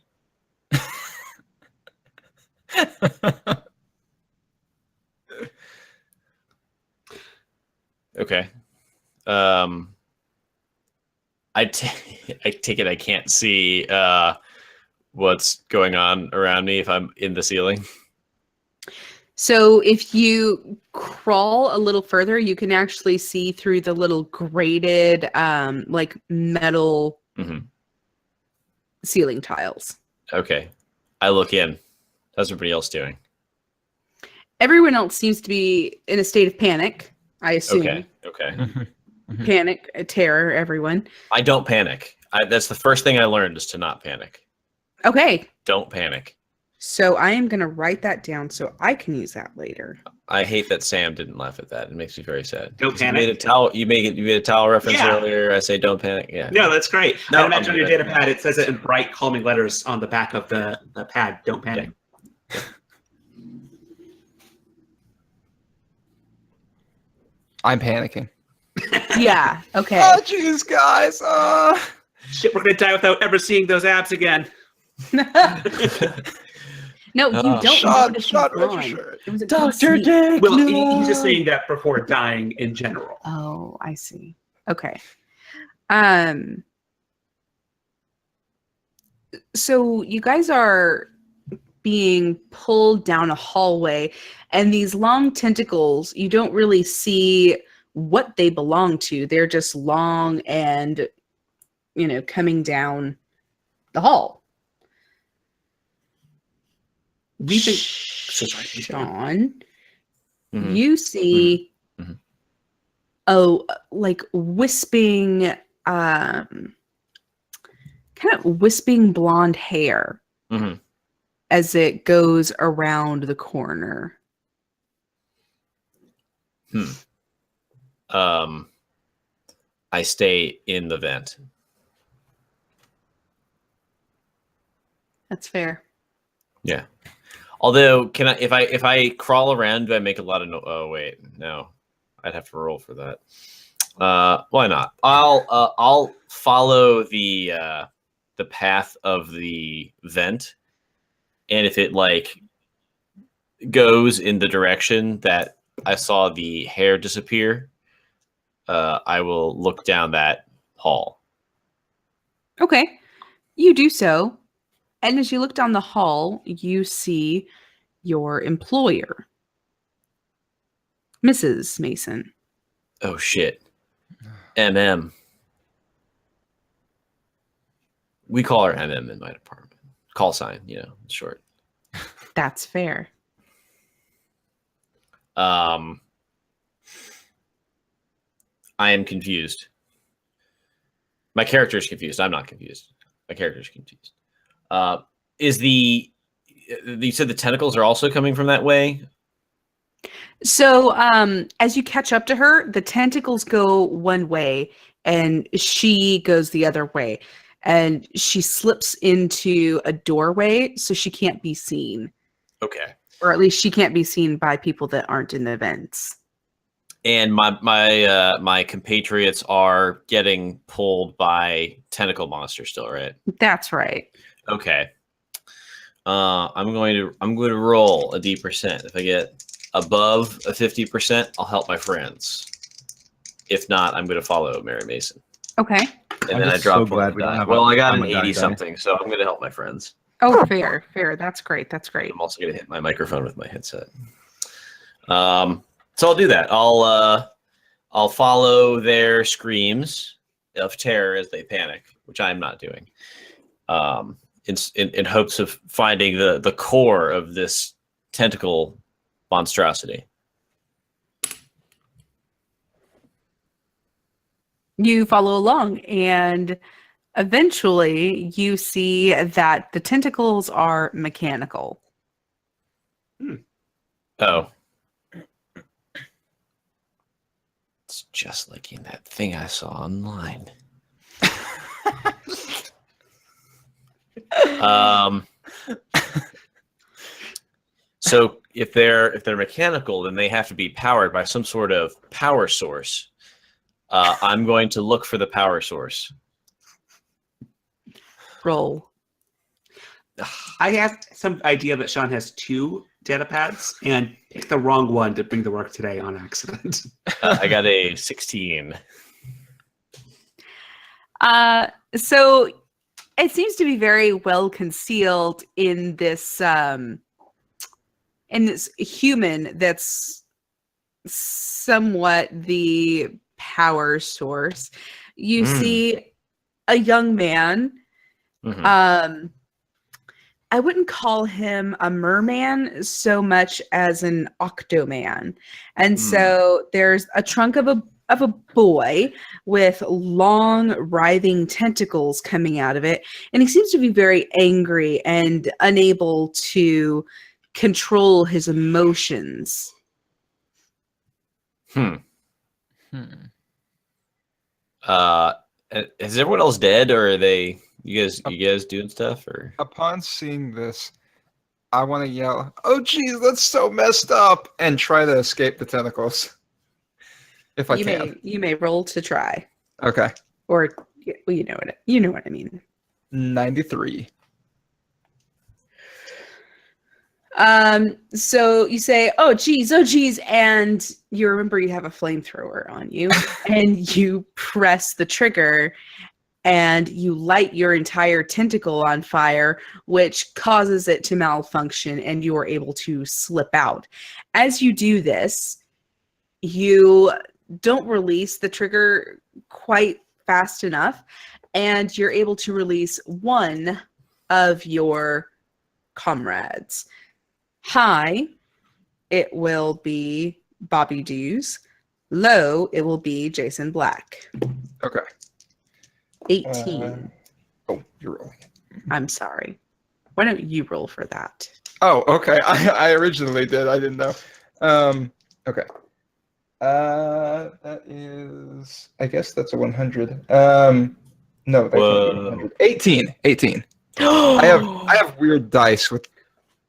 Okay. I take it I can't see what's going on around me if I'm in the ceiling. So if you crawl a little further, you can actually see through the little grated like metal ceiling tiles. Okay. I look in. How's everybody else doing? Everyone else seems to be in a state of panic, I assume. Okay. Panic, terror, everyone. I don't panic. That's the first thing I learned is to not panic. Okay. Don't panic. So I am going to write that down so I can use that later. I hate that Sam didn't laugh at that. It makes me very sad. Don't panic. You made a towel reference Yeah. earlier. I say don't panic. Yeah. No, that's great. No, I imagine I'll on your do data that. pad, it says it in bright, calming letters on the back of the pad. Don't panic. I'm panicking. Yeah. Okay. Oh, jeez, guys. Shit, we're gonna die without ever seeing those abs again. No, you don't Sean, notice Sean, he's where's your gone. shirt? It was a Dr. conceit. Dick. Well, no. he's just saying that before dying in general. Oh, I see. Okay. So you guys are being pulled down a hallway, and these long tentacles, you don't really see what they belong to. They're just long and, coming down the hall. We think. Sean, Mhm. you see Mhm. like wisping, kind of wisping blonde hair Mhm. as it goes around the corner. I stay in the vent. That's fair. Yeah. Although, can I if I crawl around, do I make a lot of oh wait, no, I'd have to roll for that. Why not? I'll follow the path of the vent, and if it like goes in the direction that I saw the hair disappear, I will look down that hall. Okay, you do so. And as you look down the hall, you see your employer, Mrs. Mason. Oh shit. MM. We call her MM in my department. Call sign, short. That's fair. I am confused. My character is confused. I'm not confused. My character is confused. You said the tentacles are also coming from that way? So as you catch up to her, the tentacles go one way and she goes the other way. And she slips into a doorway so she can't be seen. Okay. Or at least she can't be seen by people that aren't in the events. And my compatriots are getting pulled by tentacle monsters still, right? That's right. Okay. I'm going to roll a D%. If I get above a 50%, I'll help my friends. If not, I'm going to follow Mary Mason. Okay. And I'm then I just drop so glad we don't have I got I'm an a die 80 die. something, so I'm going to help my friends. Oh, fair. That's great. I'm also going to hit my microphone with my headset. So I'll do that. I'll follow their screams of terror as they panic, which I'm not doing. In hopes of finding the core of this tentacle monstrosity. You follow along and eventually you see that the tentacles are mechanical. Oh. It's just like in that thing I saw online. So if they're mechanical, then they have to be powered by some sort of power source. I'm going to look for the power source. Roll. I have some idea that Sean has 2 data pads and picked the wrong one to bring to work today on accident. I got a 16. So it seems to be very well concealed in this human that's somewhat the power source. You see a young man. Mhm. I wouldn't call him a merman so much as an octoman. And so there's a trunk of a boy with long writhing tentacles coming out of it, and he seems to be very angry and unable to control his emotions. Is everyone else dead, or are they? You guys doing stuff, or? Upon seeing this, I want to yell, "Oh, geez, that's so messed up!" and try to escape the tentacles. If I can. You may roll to try, Okay. or well, you know what I mean. 93. So you say, oh geez, and you remember you have a flamethrower on you, and you press the trigger, and you light your entire tentacle on fire, which causes it to malfunction, and you are able to slip out. As you do this, you don't release the trigger quite fast enough, and you're able to release one of your comrades. High, it will be Bobby Dews. Low, it will be Jason Black. Okay. 18. You're rolling. I'm sorry. Why don't you roll for that? Oh, okay. I originally did. I didn't know. Okay. That is. I guess that's a 100. No, that can't be 100. 18. I have weird dice with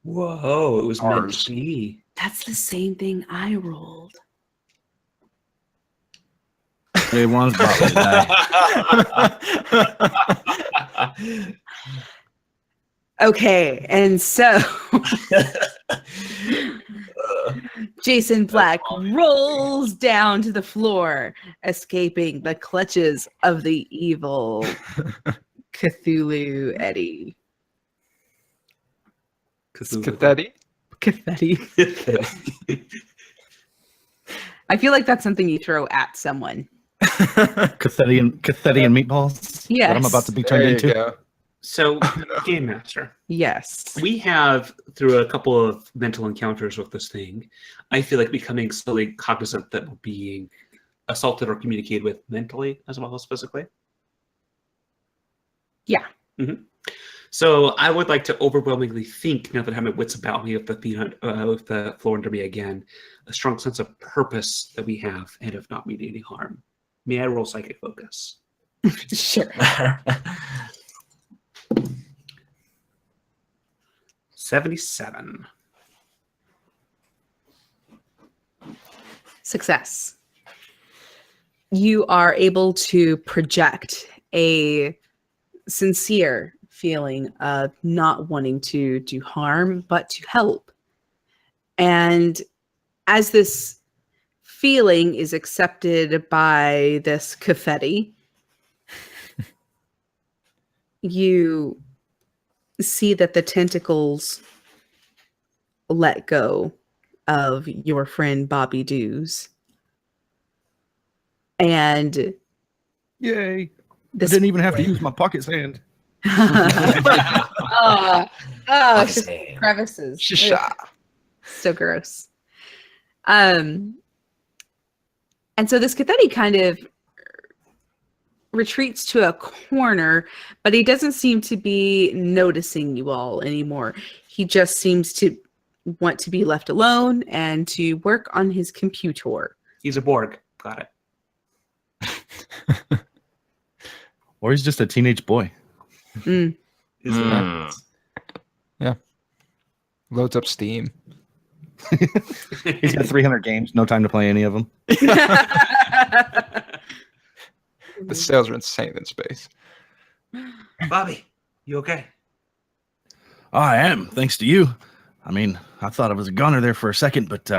Whoa, it was meant Ours. to be. That's the same thing I rolled. It was about to die. Okay, and so Jason Black rolls down to the floor, escaping the clutches of the evil Cthulhu Eddie. Cathetti? Cthulhu. I feel like that's something you throw at someone. Cathetti and meatballs. Yes. That I'm about to be turned There you into. go. So, Game Master, Yes. we have, through a couple of mental encounters with this thing, I feel like becoming slowly cognizant that we're being assaulted or communicated with mentally as well as physically. Yeah. So I would like to overwhelmingly think, now that I have my wits about me, with the floor under me again, a strong sense of purpose that we have and of not meaning any harm. May I roll psychic focus? Sure. 77. Success. You are able to project a sincere feeling of not wanting to do harm, but to help. And as this feeling is accepted by this Cafetti, you see that the tentacles let go of your friend Bobby Dews. And Yay. I this didn't even have to use my pocket sand. it's just crevices. Shisha. Ugh, so gross. And so this Cathetti kind of retreats to a corner, but he doesn't seem to be noticing you all anymore. He just seems to want to be left alone and to work on his computer. He's a Borg. Got it. Or he's just a teenage boy. Mm. Loads up Steam. He's got 300 games, no time to play any of them. The sales are insane in space. Bobby, you okay? I am, thanks to you. I mean, I thought I was a goner there for a second, but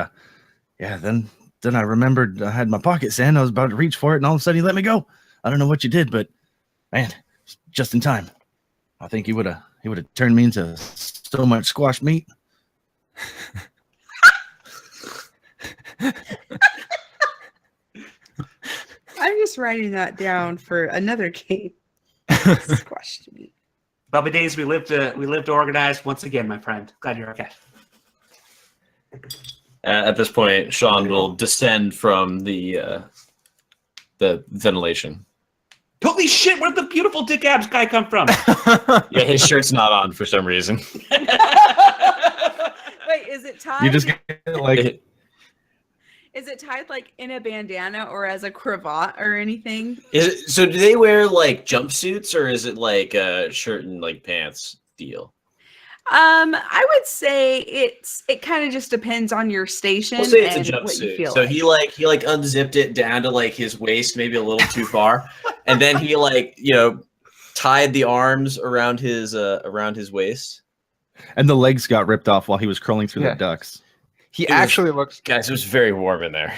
yeah, then I remembered I had my pocket sand. I was about to reach for it, and all of a sudden you let me go. I don't know what you did, but man, just in time. I think he would have turned me into so much squashed meat. I'm just writing that down for another game. Squashed meat. Bobby Days, we live to organize once again, my friend. Glad you're okay. At this point, Sean will descend from the ventilation. Holy shit, where'd the beautiful Dick Abs guy come from? Yeah, his shirt's not on for some reason. Wait, is it tied? You just get like Is it tied like in a bandana or as a cravat or anything? So do they wear like jumpsuits, or is it like a shirt and like pants deal? I would say it kind of just depends on your station. We'll say it's a and what you jumpsuit. feel So like. he unzipped it down to like his waist, maybe a little too far, and then he tied the arms around his waist. and the legs got ripped off while he was crawling through Yeah. the ducts. He actually looks. Guys, it was very warm in there.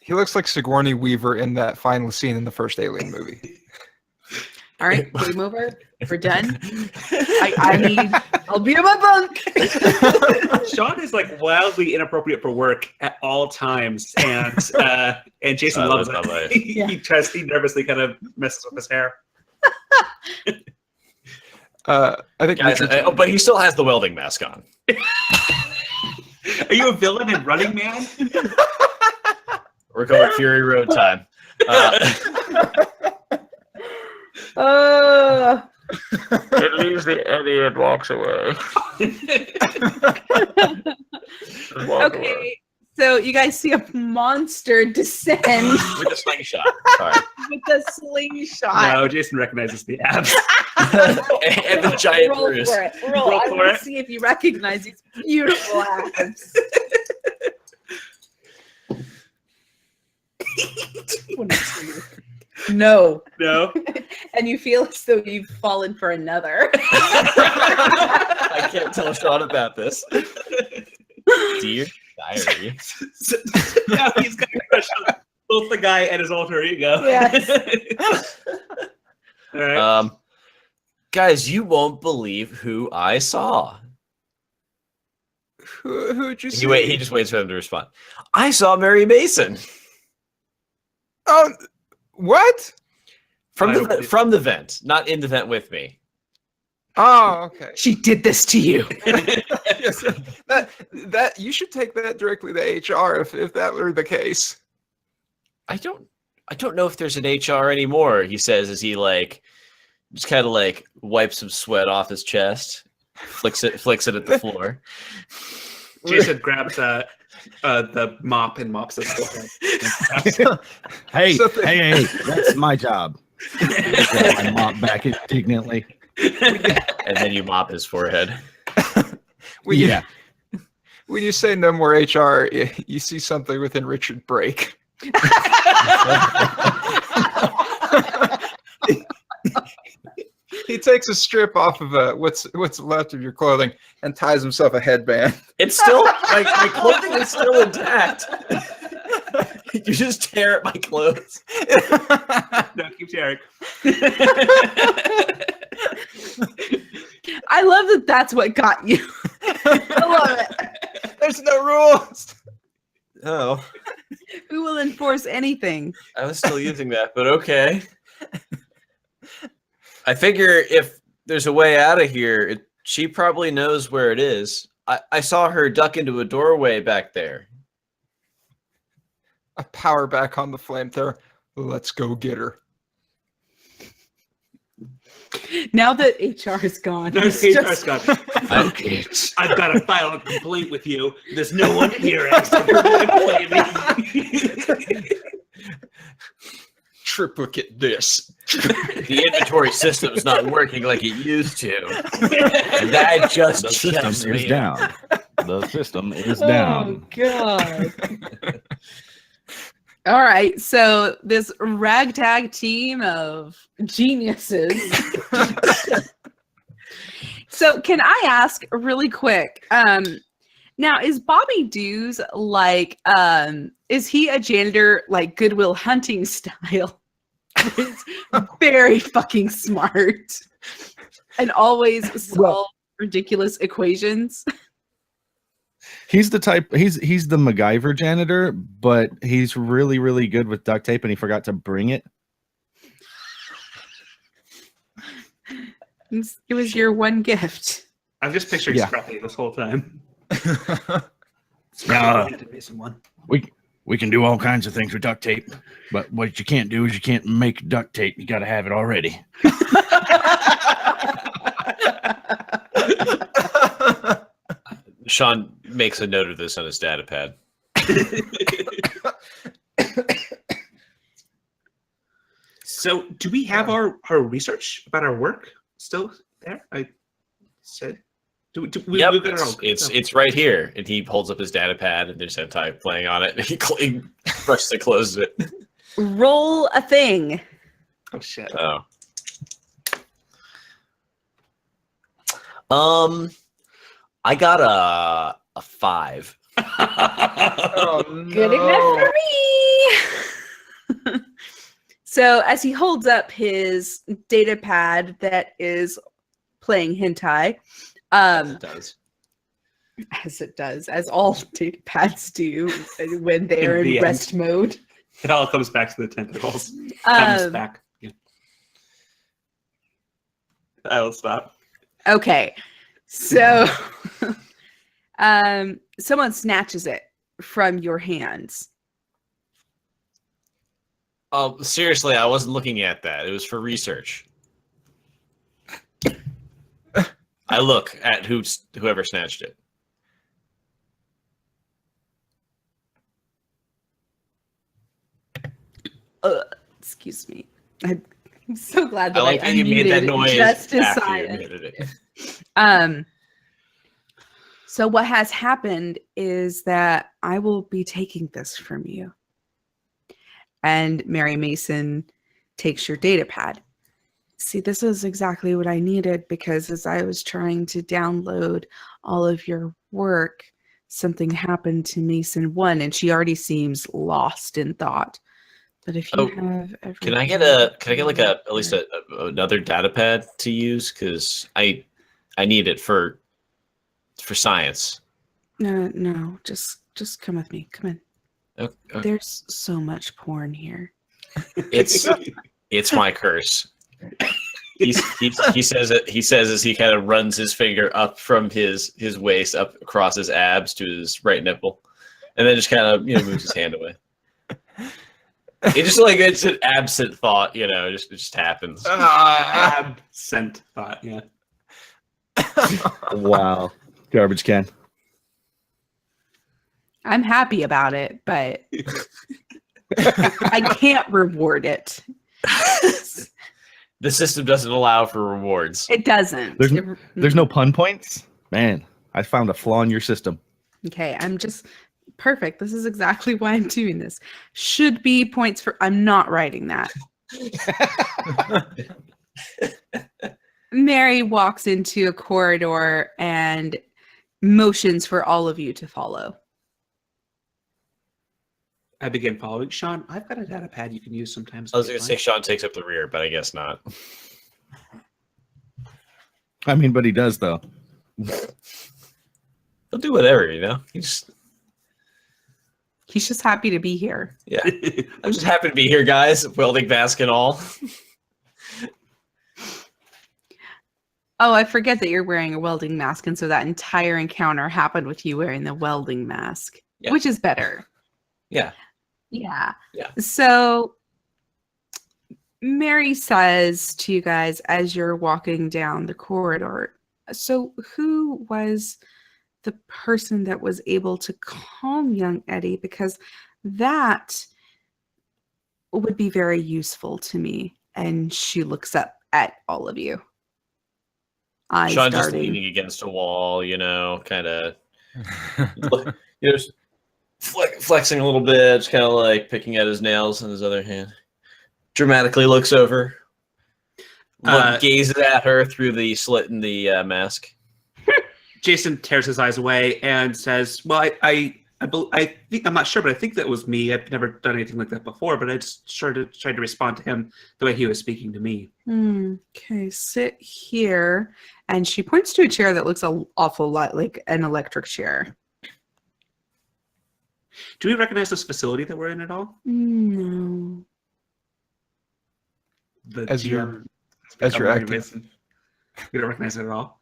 He looks like Sigourney Weaver in that final scene in the first Alien movie. All right, game over. We're done. I'll be in my bunk. Sean is like wildly inappropriate for work at all times, and Jason loves that's not it. He nervously kind of messes with his hair. I think. Guys, Richardson- but he still has the welding mask on. Are you a villain in Running Man? We're going Fury Road time. It leaves the Eddie and walks away. Okay, So you guys see a monster descend With a slingshot. Sorry. with a slingshot. No, Jason recognizes the abs. And the giant Roll bruise. for it. Roll. Roll I for want it. to see if you recognize these beautiful abs. No. No. And you feel as though you've fallen for another. I can't tell Sean about this. Dear diary. So now he's got a crush on both the guy and his alter ego. Yes. All right. Guys, you won't believe who I saw. Who'd you see? He just waits for them to respond. I saw Mary Mason Oh, what? from I- the vent, not in the vent with me. Oh, okay. She did this to you. Yes, that you should take that directly to HR if that were the case. I don't know if there's an HR anymore. He says as he just kind of wipes some sweat off his chest, flicks it at the floor. Jason grabs the mop and mops his forehead. Hey, So hey, that's my job. I mop back indignantly. And then you mop his forehead. When you, Yeah. when you say no more HR, you see something within Richard Brake. He takes a strip off of what's left of your clothing and ties himself a headband. It's still my clothing is still intact. You just tear at my clothes. No, keep tearing. I love that that's what got you. I love it. There's no rules. Oh, Who will enforce anything? I was still using that, but okay. I figure if there's a way out of here, she probably knows where it is. I saw her duck into a doorway back there. A power back on the flamethrower. Let's go get her. Now that HR is gone, No, he's HR's just- gone. Okay. I've got to file a complaint with you. There's no one here except for me. Triplicate this. The inventory system's not working like it used to. And that just The system checks is me. down. The system is Oh down. God. All right, so this ragtag team of geniuses. So can I ask really quick? Now is Bobby Dews is he a janitor like Goodwill Hunting style? He's very fucking smart and always solve ridiculous equations. He's the type. He's the MacGyver janitor, but he's really, really good with duct tape, and he forgot to bring it. It was your one gift. I've just pictured Yeah. Scruffy this whole time. Yeah. Scruffy to be someone. We can do all kinds of things with duct tape, but what you can't do is you can't make duct tape. You got to have it already. Sean makes a note of this on his data pad. So, do we have our research about our work still there? I said, we Yep, we've got our own- it's right here, and he holds up his data pad, and there's hentai playing on it. And he brushes and closes it. Roll a thing. Oh shit! Oh. I got a 5. Oh, Good enough for me. So as he holds up his data pad that is playing hentai, It does. as it does, as all data pads do when they're In the in end. rest mode. It all comes back to the tentacles. Comes Um, back. Yeah. I will stop. Okay, so someone snatches it from your hands. Oh, seriously, I wasn't looking at that. It was for research. I look at whoever snatched it. Excuse me. I'm so glad that I like that you made that unmuted noise just as after you silent. admitted it. So what has happened is that I will be taking this from you. And Mary Mason takes your data pad. See, this is exactly what I needed because as I was trying to download all of your work, something happened to Mason 1, and she already seems lost in thought. But if you have everything, Can I get like at least another data pad to use? Because I need it for science. No, just come with me. Come in. Okay. There's so much porn here. It's my curse. He says it. He says as he kind of runs his finger up from his waist up across his abs to his right nipple, and then just kind of moves his hand away. It just like it's an absent thought, it just happens. Absent thought, yeah. Wow. Garbage can. I'm happy about it, but I can't reward it. The system doesn't allow for rewards. It doesn't. There's no pun points? Man, I found a flaw in your system. Okay, I'm just perfect. This is exactly why I'm doing this. Should be points for. I'm not writing that. Mary walks into a corridor and motions for all of you to follow. I begin following. Sean, I've got a data pad you can use sometimes. I was going to say Sean takes up the rear, but I guess not. I mean, but he does, though. He'll do whatever, He's just happy to be here. Yeah. I'm just happy to be here, guys. Welding mask and all. Oh, I forget that you're wearing a welding mask, and so that entire encounter happened with you wearing the welding mask, which is better. Yeah. Yeah. Yeah. So Mary says to you guys as you're walking down the corridor, so who was the person that was able to calm young Eddie? Because that would be very useful to me. And she looks up at all of you. Sean just leaning against a wall, kind of, flexing a little bit, just kind of like picking at his nails in his other hand. Dramatically looks over, gazes at her through the slit in the mask. Jason tears his eyes away and says, "Well, I think I'm not sure, but I think that was me. I've never done anything like that before, but I just tried to respond to him the way he was speaking to me." Okay, sit here. And she points to a chair that looks an awful lot like an electric chair. Do we recognize this facility that we're in at all? No. As you're acting. We don't recognize it at all.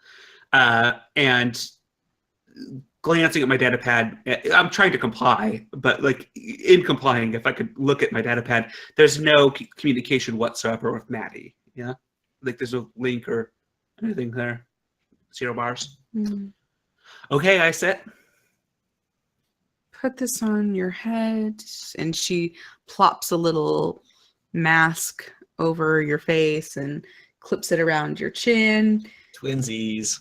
And glancing at my data pad, I'm trying to comply, but in complying, if I could look at my data pad, there's no communication whatsoever with Maddie. Yeah, there's no link or anything there. 0 bars. Okay, I sit. Put this on your head, and she plops a little mask over your face and clips it around your chin. Twinsies.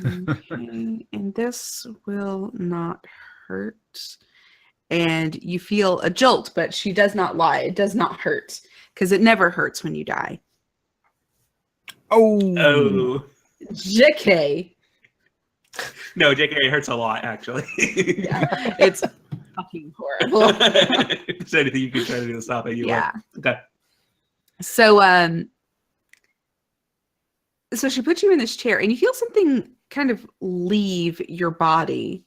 Okay, and this will not hurt. And you feel a jolt, but she does not lie. It does not hurt because it never hurts when you die. Oh. JK. No, JK hurts a lot, actually. Yeah, it's fucking horrible. If there's anything you can try to do to stop it, you will. Okay. So, so she puts you in this chair, and you feel something kind of leave your body,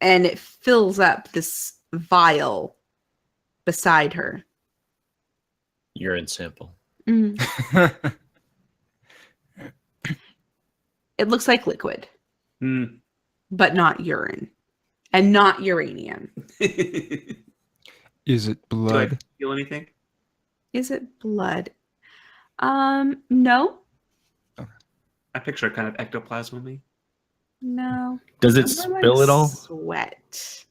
and it fills up this vial beside her. Urine sample. It looks like liquid, but not urine, and not uranium. Is it blood? Do I feel anything? Is it blood? No. I picture kind of ectoplasm me. No. Does it More spill like at all? Sweat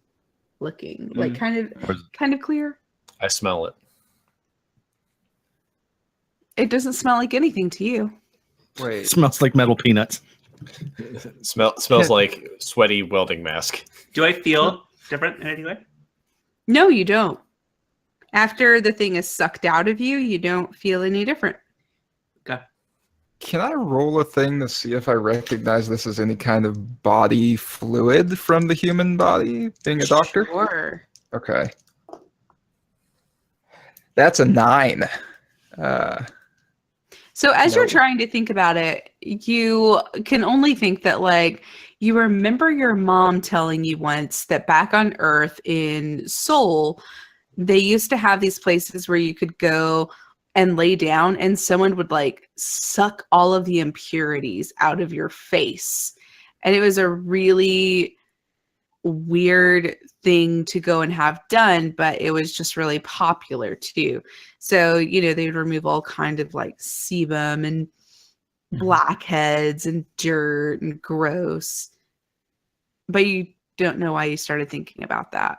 looking, like kind of clear. I smell it. It doesn't smell like anything to you. Wait. It smells like metal peanuts. Smells like sweaty welding mask. Do I feel different in any way? No, you don't. After the thing is sucked out of you, you don't feel any different. Okay. Can I roll a thing to see if I recognize this as any kind of body fluid from the human body, being a doctor? Sure. Okay. That's a 9. So as you're No. trying to think about it, you can only think that like you remember your mom telling you once that back on Earth in Seoul, they used to have these places where you could go and lay down and someone would like suck all of the impurities out of your face. And it was a really weird thing to go and have done, but it was just really popular too. So, they would remove all kind of like sebum and blackheads and dirt and gross. But you don't know why you started thinking about that.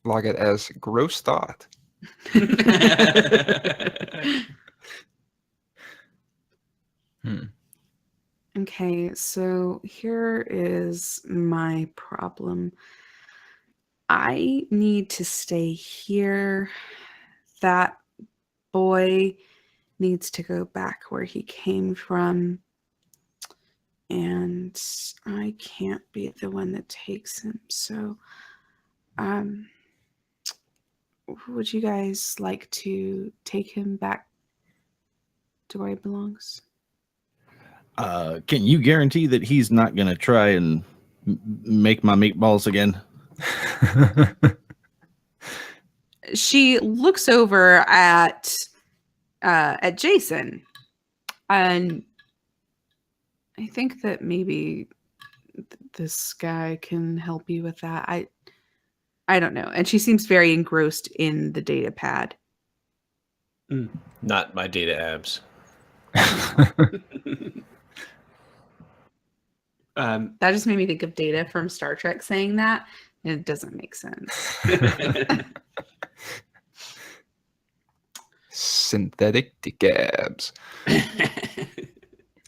Log it as gross thought. Okay, so here is my problem. I need to stay here. That boy needs to go back where he came from. And I can't be the one that takes him. So, would you guys like to take him back to where he belongs? Can you guarantee that he's not going to try and make my meatballs again? She looks over at Jason, and I think that maybe this guy can help you with that. I don't know. And she seems very engrossed in the data pad. Not my data abs. That just made me think of Data from Star Trek saying that, and it doesn't make sense. Synthetic dick abs.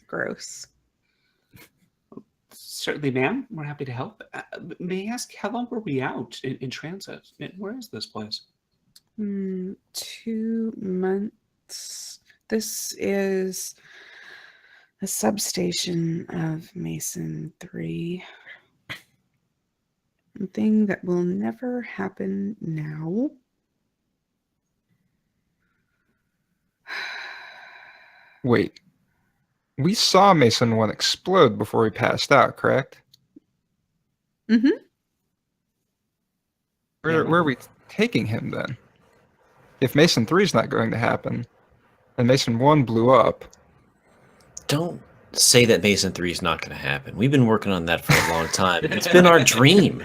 Gross. Certainly, ma'am. We're happy to help. May I ask, how long were we out in transit? Where is this place? 2 months. This is a substation of Mason 3. A thing that will never happen now. Wait. We saw Mason 1 explode before he passed out, correct? Mm-hmm. Where are we taking him then? If Mason 3 is not going to happen, and Mason 1 blew up. Don't say that Mason 3 is not going to happen. We've been working on that for a long time. It's been our dream.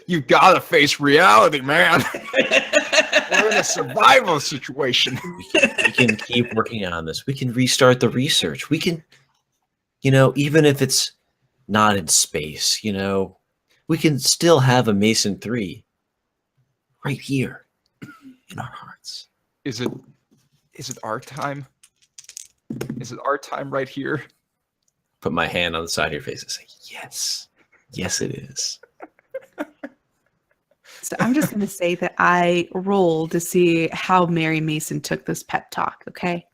You gotta face reality, man. We're in a survival situation. We can keep working on this. We can restart the research. We can, even if it's not in space, we can still have a Mason 3 right here in our hearts. Is it our time? Is it our time right here? Put my hand on the side of your face and say, yes. Yes, it is. So I'm just going to say that I rolled to see how Mary Mason took this pep talk, okay?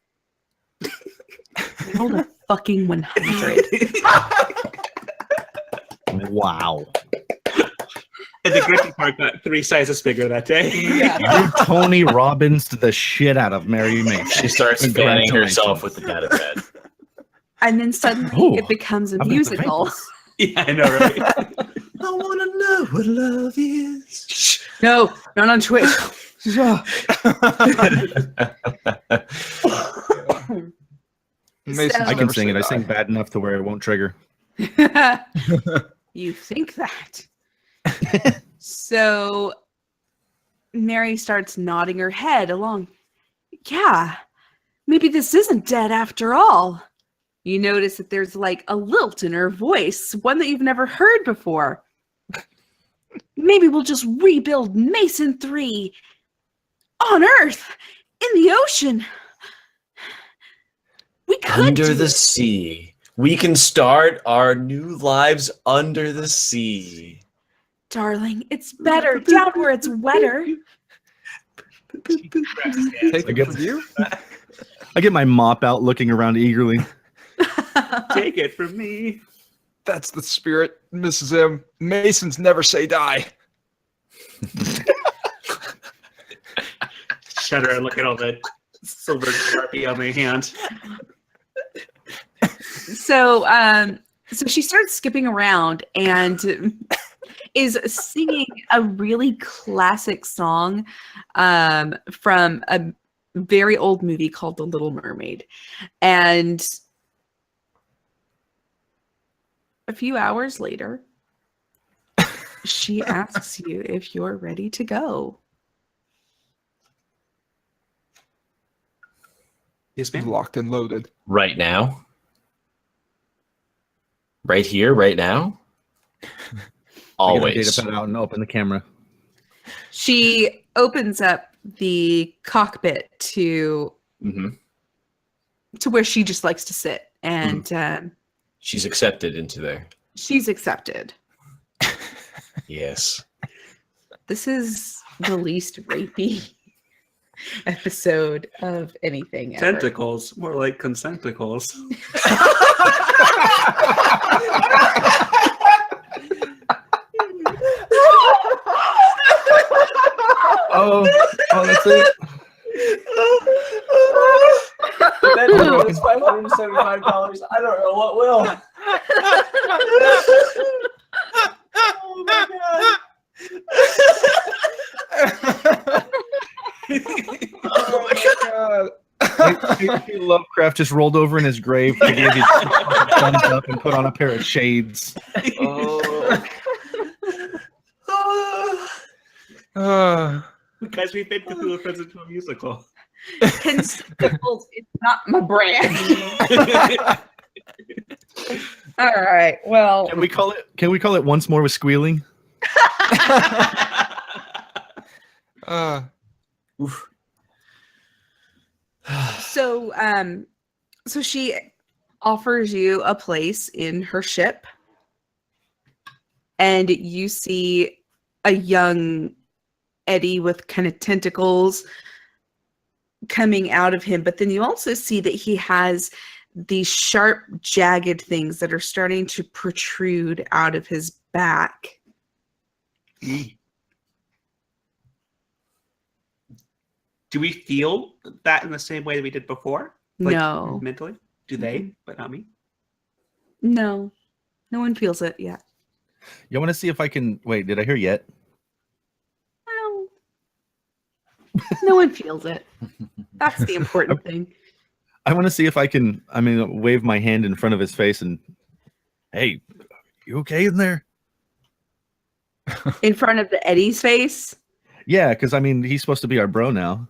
I rolled a fucking 100. Wow. And the Griffin part got 3 sizes bigger that day. You Tony Robbins the shit out of Mary Mason. She starts fanning Congratulations. herself with the data pad. And then suddenly Ooh, it becomes a I'm gonna musical. Yeah, I know, right? I want to know what love is. No, not on Twitch. Mason's So- I can never sing say it. I die. sing bad enough to where it won't trigger. You think that? So Mary starts nodding her head along. Yeah, maybe this isn't dead after all. You notice that there's like a lilt in her voice, one that you've never heard before. Maybe we'll just rebuild Mason 3 on Earth, in the ocean. We could Under do the it. sea. We can start our new lives under the sea. Darling, it's better down where it's wetter. Take I it guess- from you. I get my mop out, looking around eagerly. Take it from me. That's the spirit, Mrs. M. Masons never say die. Shudder and look at all the silver Sharpie on my hand. So, so she starts skipping around and is singing a really classic song from a very old movie called The Little Mermaid. And a few hours later, she asks you if you're ready to go. Yes, ma'am. Locked and loaded. Right now? Right here, right now? I get a Always. data pad out and open the camera. She opens up the cockpit to hmm where she just likes to sit, and She's accepted into there. she's accepted. Yes. This is the least rapey episode of anything ever. Tentacles, more like consenticles. Oh, that's it. That was $575. I don't know what will. Oh my god. H.P. Lovecraft just rolled over in his grave to give his thumbs up and put on a pair of shades. Guys, we made Cthulhu Friends into a musical. Consenticles is not my brand. All right. Well, Can we call it once more with squealing? Oof. so so she offers you a place in her ship, and you see a young Eddie with kind of tentacles coming out of him, but then you also see that he has these sharp, jagged things that are starting to protrude out of his back. Do we feel that in the same way that we did before? Like, No, mentally? Do they, but not me? no one feels it yet. You want to see if I can wait? Did I hear yet? Well, no one feels it. That's the important thing. I want to see if I can. I mean, wave my hand in front of his face and, hey, you okay in there? In front of the Eddie's face. Yeah, because I mean, he's supposed to be our bro now.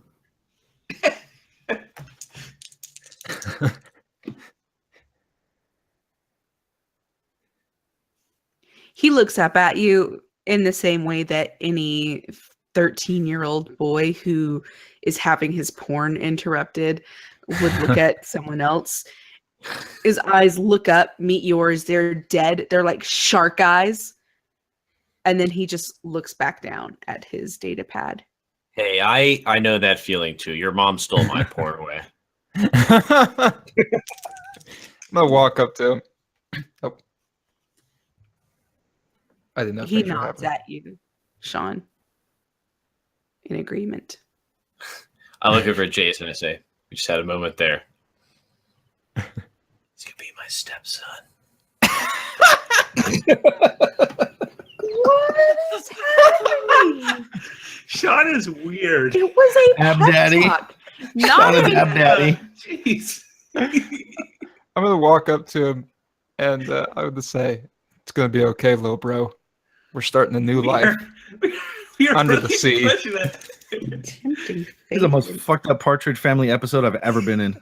He looks up at you in the same way that any 13-year-old boy who is having his porn interrupted would look at someone else. His eyes look up, meet yours. They're dead. They're like shark eyes. And then he just looks back down at his data pad. Hey, I know that feeling too. Your mom stole my porn away. I'm gonna walk up to him. Oh. I didn't know. He things were nods happening. at you, Sean, in agreement. I look over at Jason and I say, we just had a moment there. He's gonna be my stepson. What is happening? Sean is weird. It was a Ab pep daddy. talk. Sean Not is a Ab Daddy. Jeez. I'm gonna walk up to him, and I would just say, "It's gonna be okay, little bro. We're starting a new life." We are Under the really sea. pushing it. Tempting This is the most faces. fucked up Partridge Family episode I've ever been in.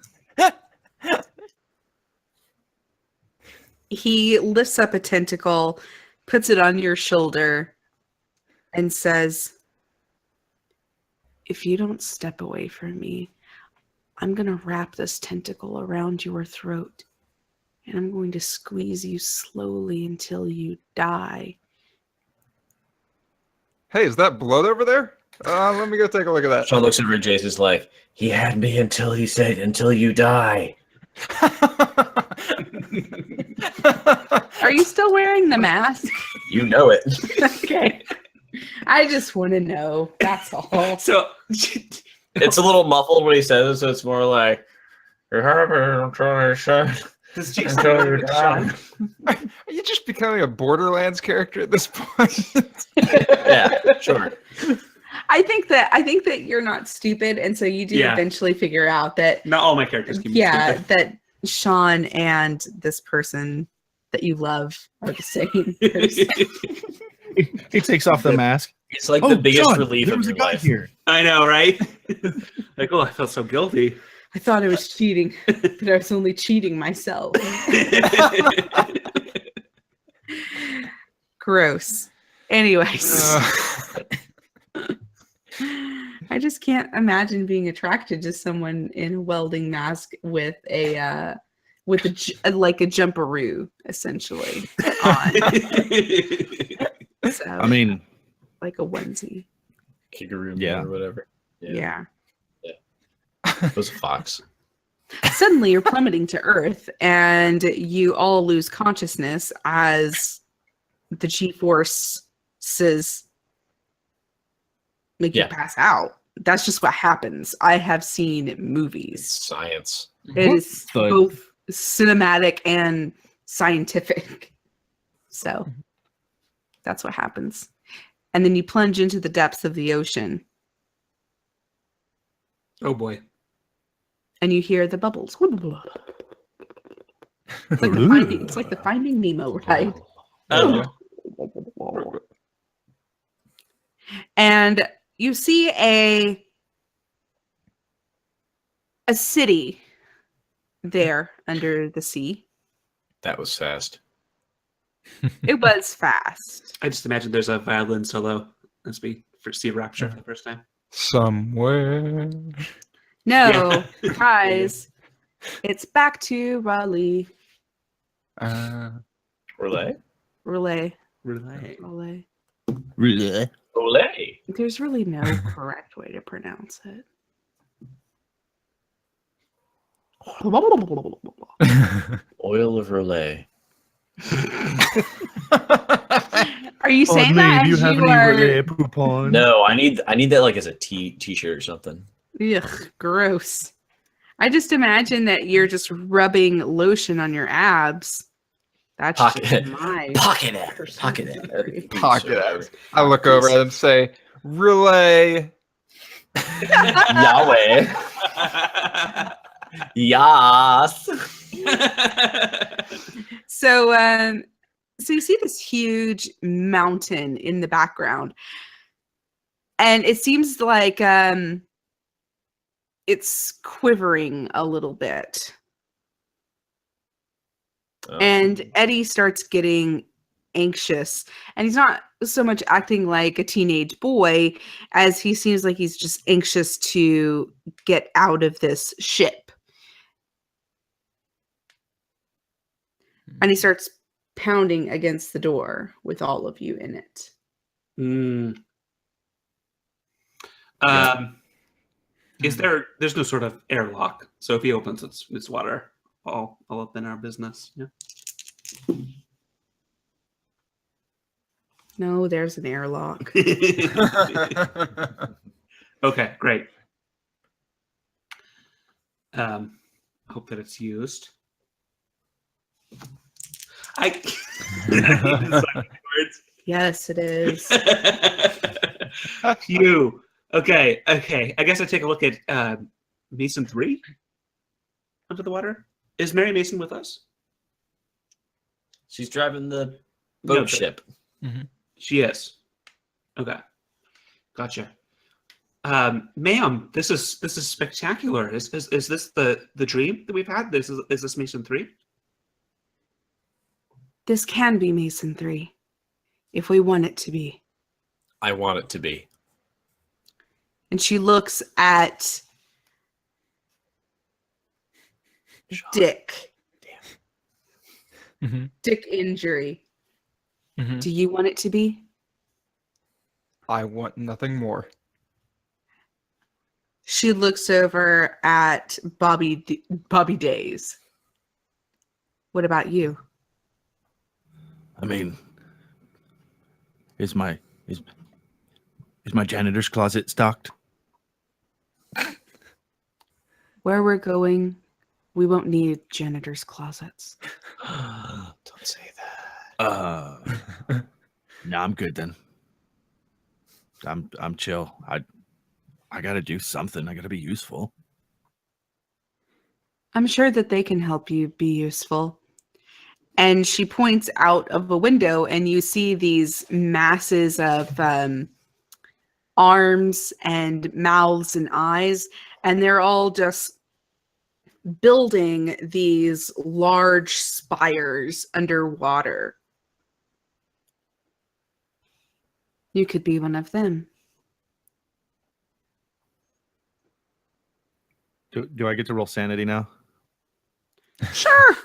He lifts up a tentacle, puts it on your shoulder, and says, if you don't step away from me, I'm going to wrap this tentacle around your throat, and I'm going to squeeze you slowly until you die. Hey, is that blood over there? Let me go take a look at that. Sean looks over at Jason's like, he had me until he said, until you die. Are you still wearing the mask? You know it. Okay. I just want to know. That's all. So It's a little muffled when he says it, so it's more like, I'm trying to shine. does Jason Until look you at die. Sean? Are you just becoming a Borderlands character at this point? Yeah, sure. I think that you're not stupid, and so you do Yeah. eventually figure out that Not all my characters can be stupid. that Sean and this person that you love are the same person. He takes off the mask. It's like the biggest Sean, relief there of was a your guy life. here. I know, right? Like, oh, I felt so guilty. I thought I was cheating, but I was only cheating myself. Gross. Anyways, I just can't imagine being attracted to someone in a welding mask with a like a jumperoo essentially on. So, I mean, like a onesie. Kigaroo Yeah. or whatever. Yeah. It was a fox. Suddenly you're plummeting to earth and you all lose consciousness as the G-forces make Yeah. you pass out. That's just what happens. I have seen It's movies. science. It is the- both cinematic and scientific. So that's what happens. And then you plunge into the depths of the ocean Oh boy. and you hear the bubbles. It's like the Finding Nemo ride. Oh, And you see a city there under the sea. That was fast. It was fast. I just imagine there's a violin solo as we see Rapture for the first time. Somewhere. No, Yeah. guys, it's back to Raleigh. Relay? Relay. Relay. Relay. really? Olay. There's really no correct way to pronounce it. Oil of relay. Are you saying that as you are... poupon? No, I need that like as a t-shirt or something. Ugh, gross. I just imagine that you're just rubbing lotion on your abs. That's Pocket- just my Pocket it. personal Pocket it. theory. Pocket it. I look over at him and say, relay. Yahweh. Yas. So, so you see this huge mountain in the background, and it seems like it's quivering a little bit. And Eddie starts getting anxious, and he's not so much acting like a teenage boy as he seems like he's just anxious to get out of this ship. And he starts pounding against the door with all of you in it. Is there's no sort of airlock, so if he opens it's water all up in our business. Yeah. No, there's an airlock. Okay, great. Hope that it's used. I need to sign words. Yes, it is. You. Okay. I guess I take a look at Mason 3 under the water. Is Mary Mason with us? She's driving the No, boat but- ship. She is. Okay. Gotcha. Ma'am, this is spectacular. Is this the dream that we've had? Is this Mason 3? This can be Mason 3, if we want it to be. I want it to be. And she looks at Dick. Mm-hmm. Dick injury. Mm-hmm. Do you want it to be? I want nothing more. She looks over at Bobby Days. What about you? I mean, is my janitor's closet stocked? Where we're going, we won't need janitor's closets. Don't say that. No, I'm good then. I'm chill. I gotta do something. I gotta be useful. I'm sure that they can help you be useful. And she points out of a window, and you see these masses of arms and mouths and eyes, and they're all just building these large spires underwater. You could be one of them. Do I get to roll sanity now? Sure.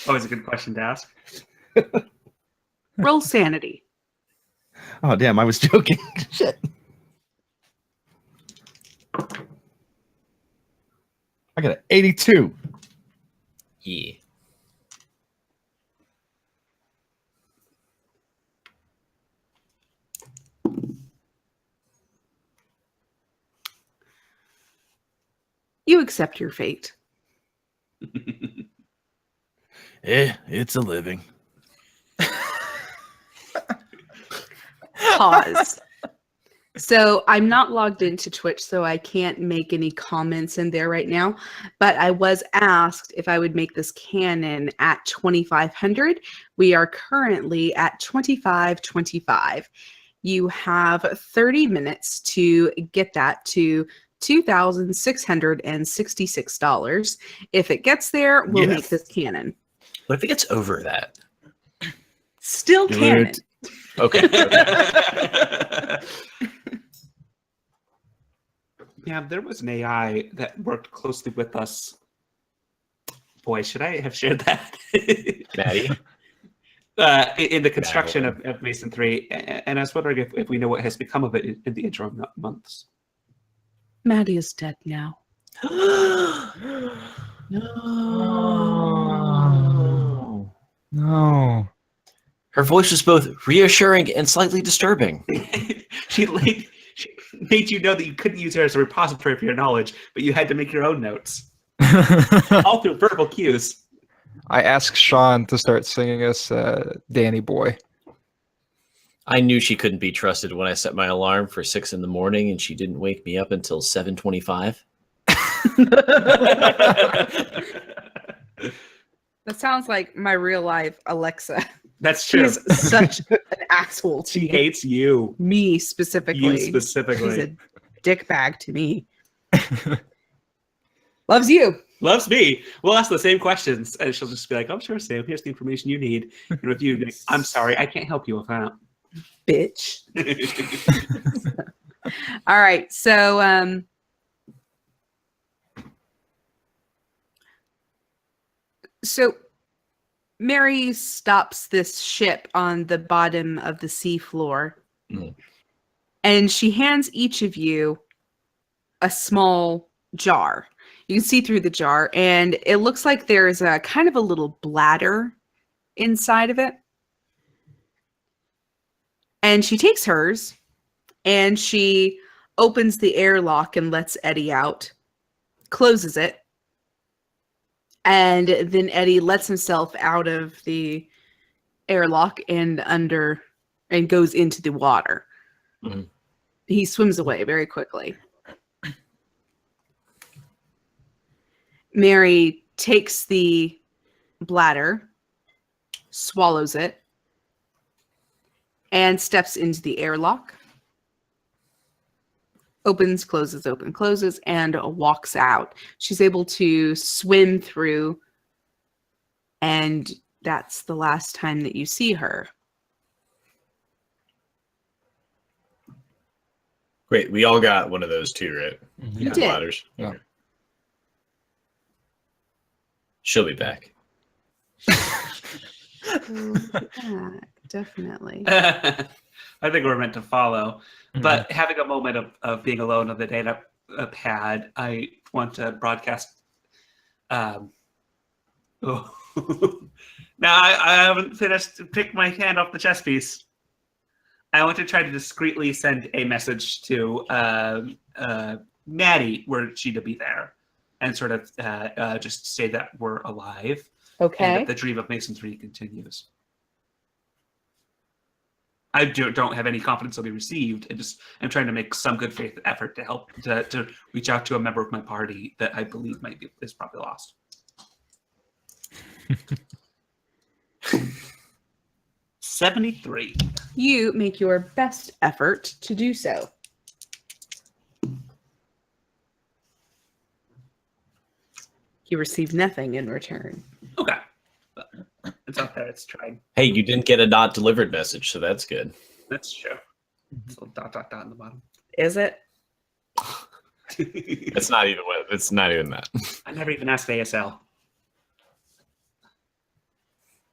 Always a good question to ask. Roll sanity. Oh damn, I was joking. Shit. I got an 82. Yeah. You accept your fate. It's a living. Pause. So I'm not logged into Twitch, so I can't make any comments in there right now. But I was asked if I would make this canon at 2,500. We are currently at 2,525. You have 30 minutes to get that to $2,666. If it gets there, we'll make this canon. What if it gets over that? Still Do canon. it. Okay. Yeah, there was an AI that worked closely with us. Boy, should I have shared that? Maddie? In the construction of Mason 3. And I was wondering if we know what has become of it in the interim months. Maddie is dead now. No. No. Her voice was both reassuring and slightly disturbing. she made you know that you couldn't use her as a repository for your knowledge, but you had to make your own notes. All through verbal cues. I asked Sean to start singing us Danny Boy. I knew she couldn't be trusted when I set my alarm for 6 a.m. and she didn't wake me up until 7:25. That sounds like my real life Alexa. That's true. She's such an asshole to She me. hates you. Me specifically. You specifically. She's a dick bag to me. Loves you. Loves me. We'll ask the same questions, and she'll just be like, "I'm sure, Sam. Here's the information you need." And with you, like, I'm sorry, I can't help you with that. Bitch. All right. So Mary stops this ship on the bottom of the seafloor. Mm. And she hands each of you a small jar. You can see through the jar, and it looks like there's a kind of a little bladder inside of it. And she takes hers, and she opens the airlock and lets Eddie out, closes it, and then Eddie lets himself out of the airlock and goes into the water. Mm-hmm. He swims away very quickly. Mary takes the bladder, swallows it, and steps into the airlock. Opens, closes, open, closes, and walks out. She's able to swim through, and that's the last time that you see her. Great. We all got one of those too, right? You The did. bladders. Yeah. Okay. She'll be back. Yeah, definitely. I think we're meant to follow. But having a moment of being alone on the data pad, I want to broadcast. Oh. Now I haven't finished. Pick my hand off the chess piece. I want to try to discreetly send a message to Maddie, were she to be there, and sort of just say that we're alive and Okay. that the dream of Mason 3 continues. I don't have any confidence it'll be received. I'm trying to make some good faith effort to help to reach out to a member of my party that I believe is probably lost. 73. You make your best effort to do so. You receive nothing in return. Okay. It's out there. It's tried. Hey, you didn't get a not delivered message, so that's good. That's true. It's a little dot in the bottom. Is it? It's not even what. It's not even that. I never even asked ASL.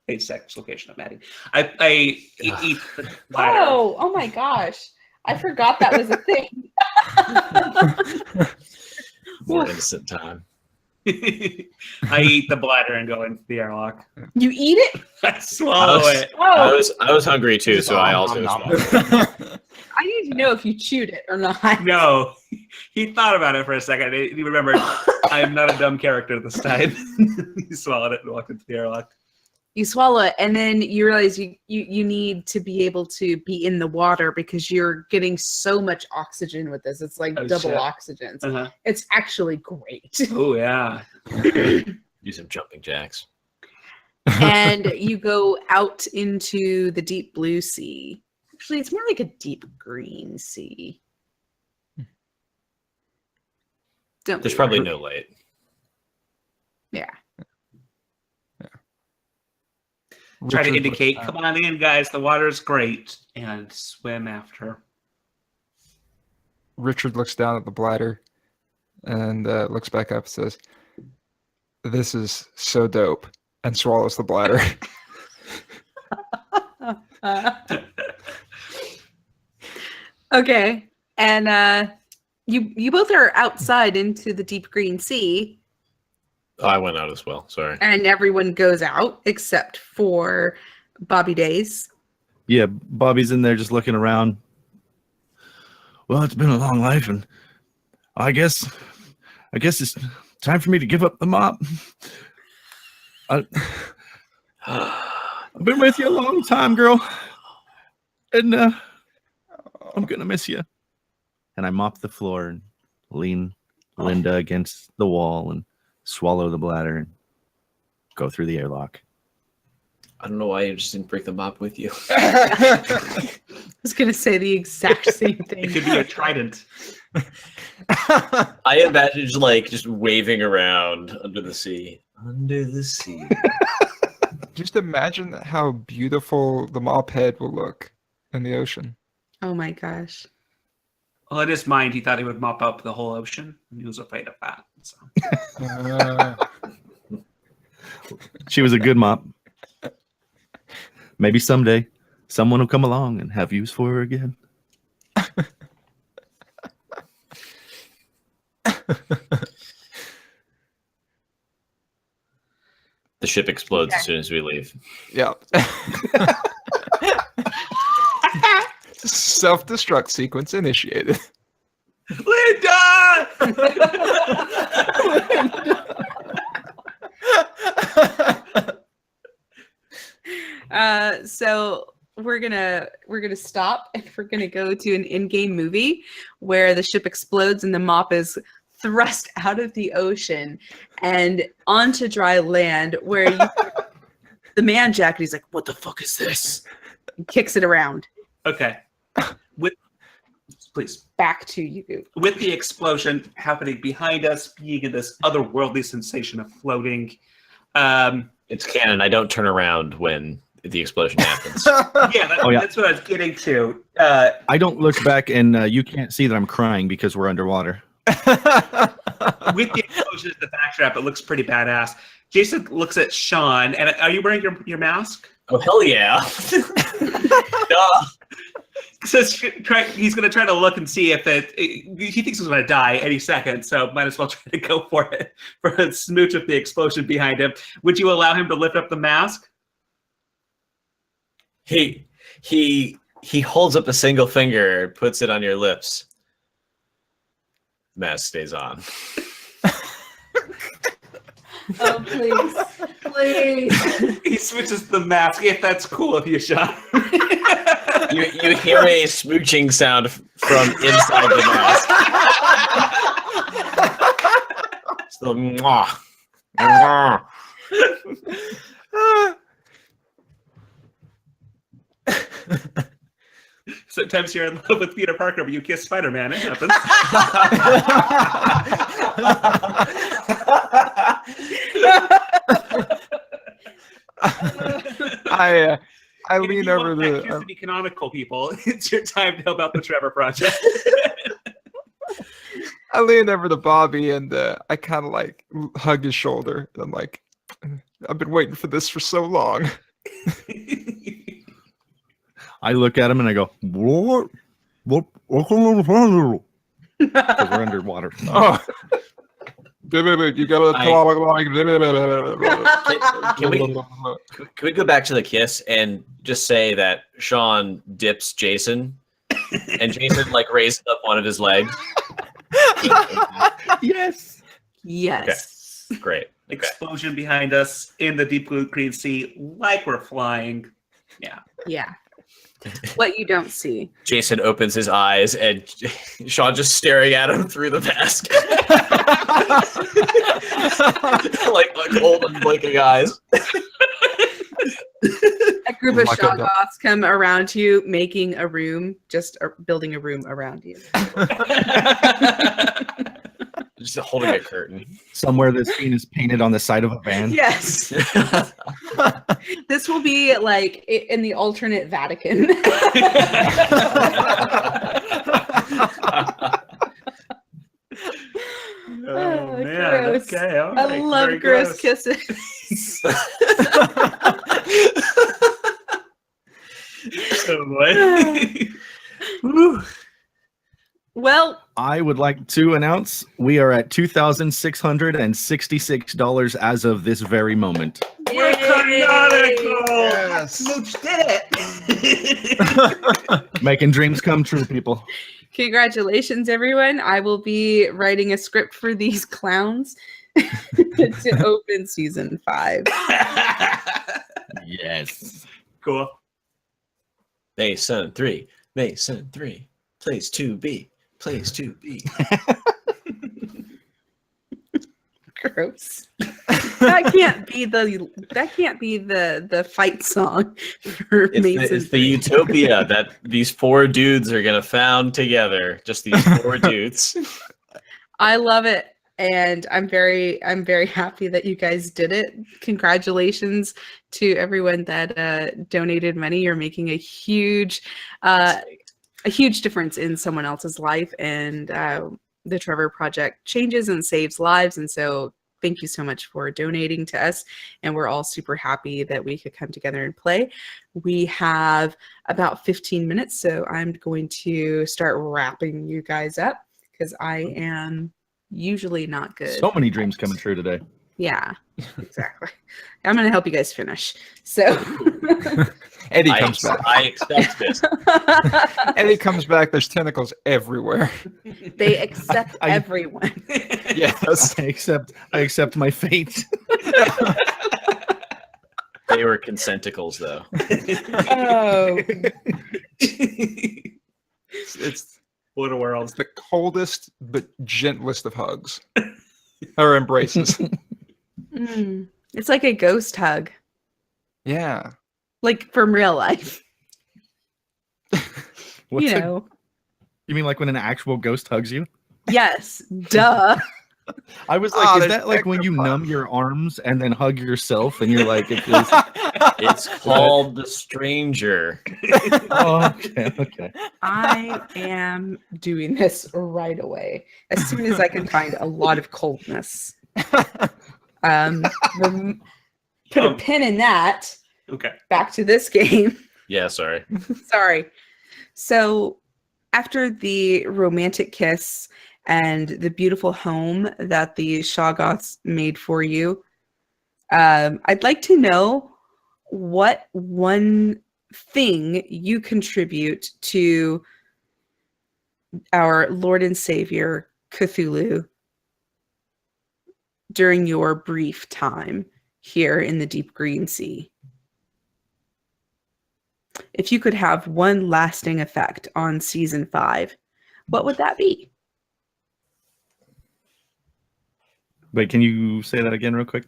Page 6 location of Maddie. I eat the ladder. Oh my gosh. I forgot that was a thing. More innocent time. I eat the bladder and go into the airlock. You eat it? I swallow it. Oh, I was hungry too, so I also swallowed. I need to know if you chewed it or not. No, he thought about it for a second. He remembered, I'm not a dumb character this time. He swallowed it and walked into the airlock. You swallow it, and then you realize you need to be able to be in the water because you're getting so much oxygen with this. It's like double shit. oxygen. So Uh-huh. it's actually great. Oh, yeah. Do some jumping jacks. And you go out into the deep blue sea. Actually, it's more like a deep green sea. Don't There's be probably worried. no light. Yeah. Try to Richard indicate, looks come on in, guys. The water's great. And swim after. Richard looks down at the bladder and looks back up and says, "This is so dope," and swallows the bladder. Okay. And you both are outside into the deep green sea, Oh, I went out as well. Sorry. and everyone goes out except for Bobby Days. Yeah, Bobby's in there just looking around. Well, it's been a long life, and I guess it's time for me to give up the mop. I've been with you a long time, girl, and I'm gonna miss you. And I mop the floor and lean Linda against the wall and swallow the bladder and go through the airlock. I don't know why you just didn't break the mop with you. I was going to say the exact same It thing. could be a trident. I imagine just waving around under the sea. Under the sea. Just imagine how beautiful the mop head will look in the ocean. Oh my gosh. Well, in his mind, he thought he would mop up the whole ocean, and he was afraid of that. So. She was a good mop. Maybe someday someone will come along and have use for her again. The ship explodes as soon as we leave. Yeah. Self-destruct sequence initiated. Linda! So we're gonna stop and we're gonna go to an in-game movie where the ship explodes and the mop is thrust out of the ocean and onto dry land where you the man jacket, he's like, "What the fuck is this?" and kicks it around. Okay. Please. Back to you. With the explosion happening behind us, being in this otherworldly sensation of floating, It's canon. I don't turn around when the explosion happens. That's what I was getting to. I don't look back, and you can't see that I'm crying because we're underwater. With the explosion as the backdrop, it looks pretty badass. Jason looks at Sean, and are you wearing your mask? Oh, hell yeah. Duh. Says he's going to try to look and see if he thinks he's going to die any second, so might as well try to go for it for a smooch with the explosion behind him. Would you allow him to lift up the mask? He holds up a single finger, puts it on your lips. Mask stays on. Oh, please. Please. He switches the mask, if that's cool with you, Sean. You hear a smooching sound from inside the mask. So, mwah. Mwah. Sometimes you're in love with Peter Parker, but you kiss Spider-Man. It happens. I lean over the to be canonical people. It's your time to help out the Trevor Project. I lean over to Bobby and I kind of like hug his shoulder. And I'm like, I've been waiting for this for so long. I look at him and I go, what? Because we're underwater. Oh. You gotta Can we go back to the kiss and just say that Sean dips Jason and Jason like raises up one of his legs? Yes. Yes. Okay. Great. Okay. Explosion behind us in the deep blue green sea, like we're flying. Yeah. Yeah. What you don't see. Jason opens his eyes and Sean just staring at him through the mask. like old and blinking eyes. A group of Shoggoths come around you, making a room, building a room around you. Just holding a curtain. Somewhere this scene is painted on the side of a van. Yes. This will be like in the alternate Vatican. Oh, man. Gross. Okay. All I right. love Very gross kisses. Oh, boy. Woo. Well, I would like to announce we are at $2,666 as of this very moment. We're canonical. Yes. Smooch did it. Making dreams come true, people. congratulations, everyone. I will be writing a script for these clowns to open season 5. Yes. Cool. Mason 3. Mason 3. Place 2B. Place 2B. Gross. That can't be the fight song for Mason. It's the utopia that these 4 dudes are gonna found together. Just these 4 dudes. I love it, and I'm very happy that you guys did it. Congratulations to everyone that donated money. You're making a huge difference in someone else's life, and the Trevor Project changes and saves lives. And so thank you so much for donating to us. And we're all super happy that we could come together and play. We have about 15 minutes, so I'm going to start wrapping you guys up because I am usually not good. So many dreams coming true today. Yeah, exactly. I'm going to help you guys finish. So Eddie comes back. I expect this. Eddie comes back. There's tentacles everywhere. They accept everyone. Yes. I accept my fate. They were consenticles, though. Oh, It's What a world. the coldest but gentlest of hugs. Or embraces. it's like a ghost hug, Yeah. like from real life. What's You a- know. you mean like when an actual ghost hugs you? Yes, duh. I was like, Oh, is there's that like when you extra numb your arms and then hug yourself and you're like, it feels It's called The Stranger. Oh, okay. I am doing this right away as soon as I can find a lot of coldness. Put a pin in that. Okay. Back to this game. Yeah, sorry. Sorry. So, after the romantic kiss and the beautiful home that the Shoggoths made for you, I'd like to know what one thing you contribute to our Lord and Savior, Cthulhu, during your brief time here in the Deep Green Sea. If you could have one lasting effect on season 5, what would that be? Wait, can you say that again real quick?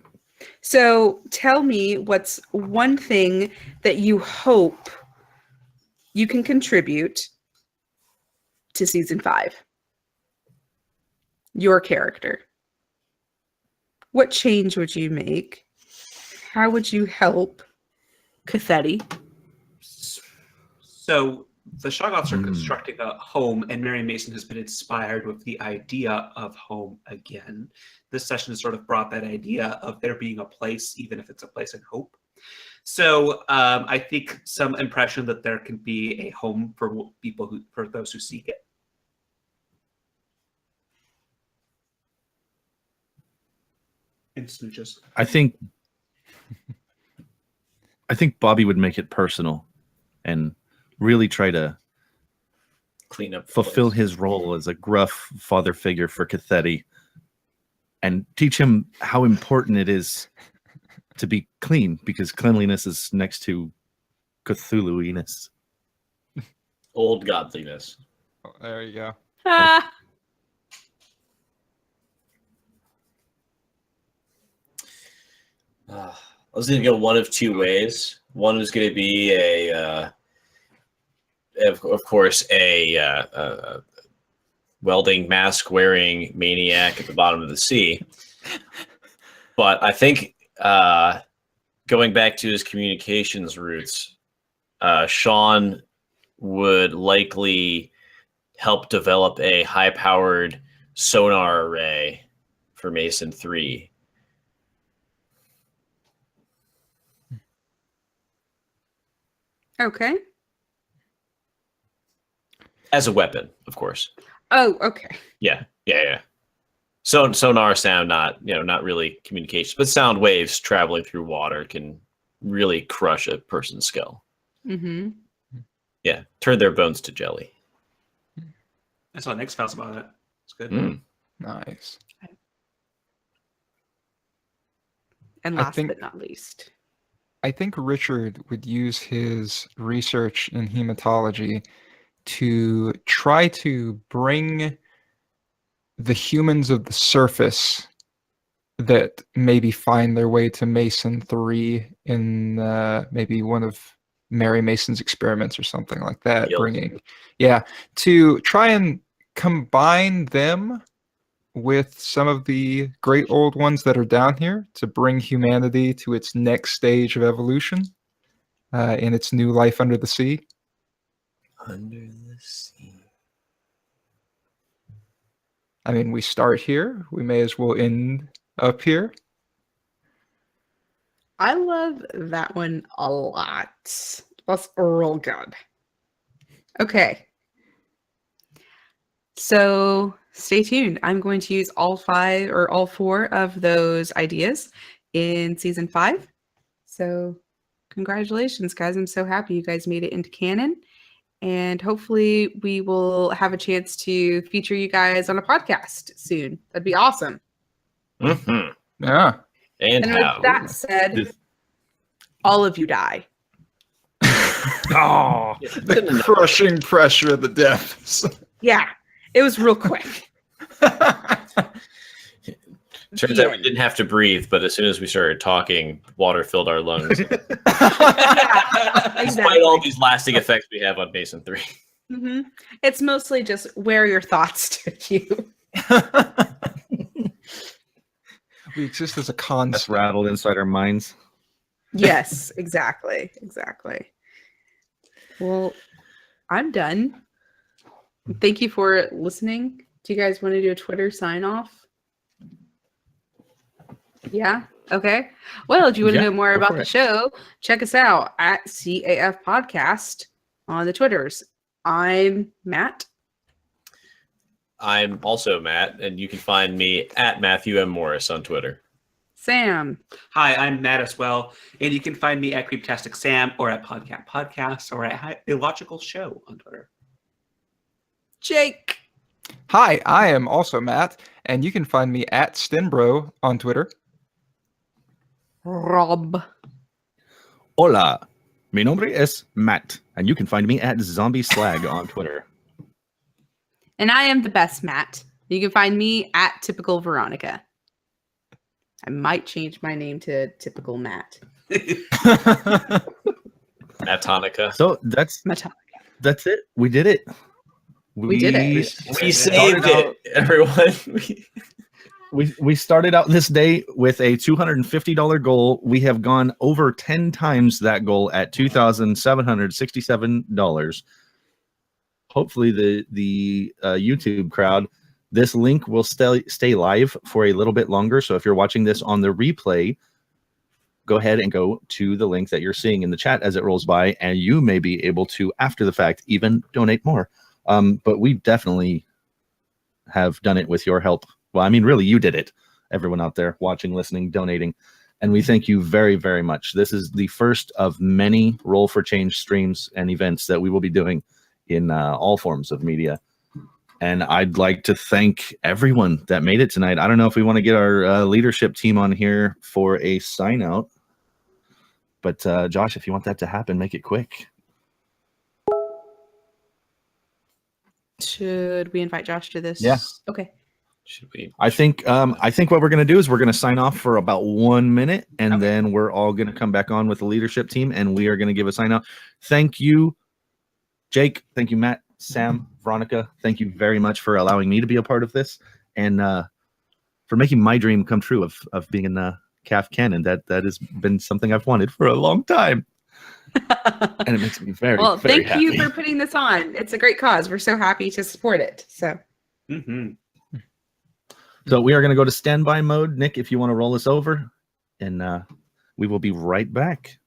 So tell me what's one thing that you hope you can contribute to season 5. Your character. What change would you make? How would you help Cathetti? So the Shoggoths are constructing a home, and Mary Mason has been inspired with the idea of home again. This session has sort of brought that idea of there being a place, even if it's a place in hope. So I think some impression that there can be a home for people for those who seek it. And smooches. I think Bobby would make it personal and really try to Clean up. the fulfill place. his role as a gruff father figure for Cathetti and teach him how important it is to be clean, because cleanliness is next to Cthulhu-iness. Old godliness. Oh, there you go. Ah, I was going to go one of two ways. One was going to be of course, a welding mask wearing maniac at the bottom of the sea. But I think going back to his communications roots, Sean would likely help develop a high-powered sonar array for Mason 3. Okay. As a weapon, of course. Oh, okay. Yeah. So sonar sound, not really communication, but sound waves traveling through water can really crush a person's skull. Mm-hmm. Yeah, turn their bones to jelly. I saw Nick's files about it. It's good. Mm. Nice. And I last think- but not least. I think Richard would use his research in hematology to try to bring the humans of the surface that maybe find their way to Mason 3 in maybe one of Mary Mason's experiments or something like that. Yep. To try and combine them with some of the great old ones that are down here to bring humanity to its next stage of evolution in its new life under the sea. Under the sea. I mean, we start here. We may as well end up here. I love that one a lot. That's real good. Okay. So stay tuned. I'm going to use all 5 or all 4 of those ideas in season 5. So congratulations, guys. I'm so happy you guys made it into canon. And hopefully we will have a chance to feature you guys on a podcast soon. That'd be awesome. Mm-hmm. Yeah. And And how? with that said, This- all of you die. Oh, the crushing pressure of the depths. Yeah, it was real quick. Turns out we didn't have to breathe, but as soon as we started talking, water filled our lungs. Despite all these lasting effects we have on Mason 3. Mm-hmm. It's mostly just where your thoughts took you. We exist as a That's concept. rattled inside our minds. Yes, exactly. Exactly. Well, I'm done. Thank you for listening. Do you guys want to do a Twitter sign off? Yeah. Okay. Well, if you want to Yeah, know more go about for the it. show, check us out at CAF Podcast on the Twitters. I'm Matt. I'm also Matt, and you can find me at Matthew M. Morris on Twitter. Sam. Hi, I'm Matt as well, and you can find me at Creeptastic Sam or at Podcat Podcast or at Illogical Show on Twitter. Jake. Hi, I am also Matt, and you can find me at Stinbro on Twitter. Rob. Hola, mi nombre es Matt, and you can find me at Zombie Slag on Twitter. And I am the best Matt. You can find me at Typical Veronica. I might change my name to Typical Matt. Matonica. So that's it. We did it. We did it. We started saved out- it, everyone. We started out this day with a $250 goal. We have gone over 10 times that goal at $2,767. Hopefully the YouTube crowd, this link will stay live for a little bit longer. So if you're watching this on the replay, go ahead and go to the link that you're seeing in the chat as it rolls by, and you may be able to, after the fact, even donate more. But we definitely have done it with your help. Well, I mean, really, you did it. Everyone out there watching, listening, donating. And we thank you very, very much. This is the first of many Roll for Change streams and events that we will be doing in all forms of media. And I'd like to thank everyone that made it tonight. I don't know if we want to get our leadership team on here for a sign out. But Josh, if you want that to happen, make it quick. Should we invite Josh to this? Yeah. Okay. Should we? I think what we're going to do is we're going to sign off for about 1 minute, and Okay. then we're all going to come back on with the leadership team, and we are going to give a sign out. Thank you, Jake. Thank you, Matt, Sam, Veronica. Thank you very much for allowing me to be a part of this, and for making my dream come true of being in CAF canon. That has been something I've wanted for a long time, and it makes me very, Well, very thank you happy. for putting this on. It's a great cause. We're so happy to support it. So Mm-hmm. So we are going to go to standby mode. Nick, if you want to roll us over, and we will be right back.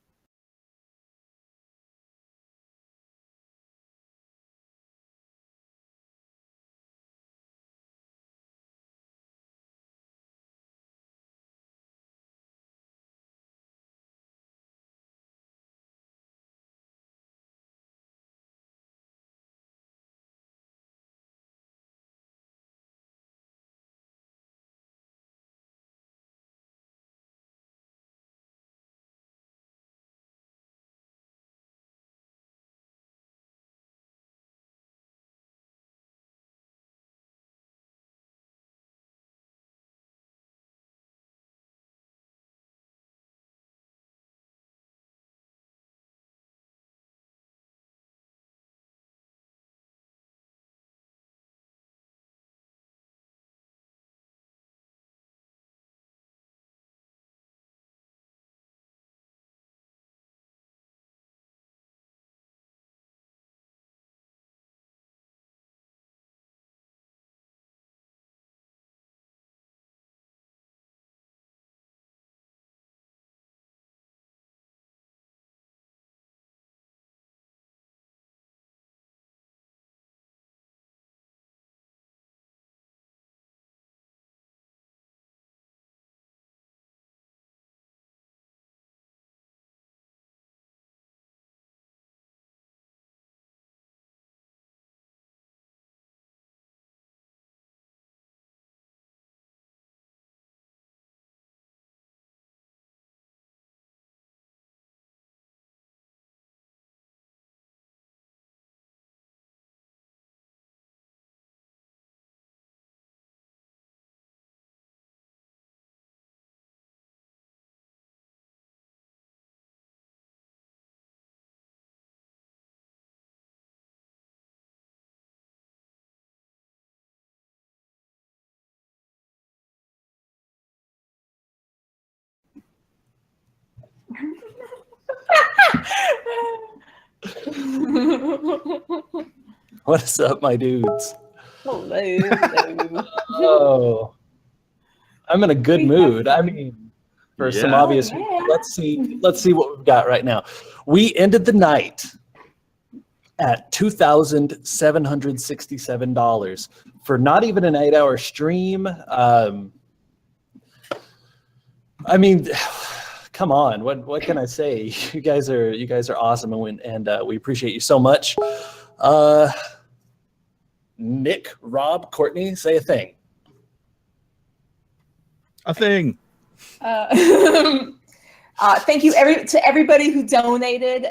What's up, my dudes? Hello. Oh, I'm in a good mood. I mean, for some Yeah. obvious Oh, reasons. yeah. Let's see what we've got right now. We ended the night at $2,767 for not even an 8-hour stream. I mean, come on. What can I say? You guys are awesome, and we appreciate you so much. Nick, Rob, Courtney, say a thing. A thing. Thank you to everybody who donated.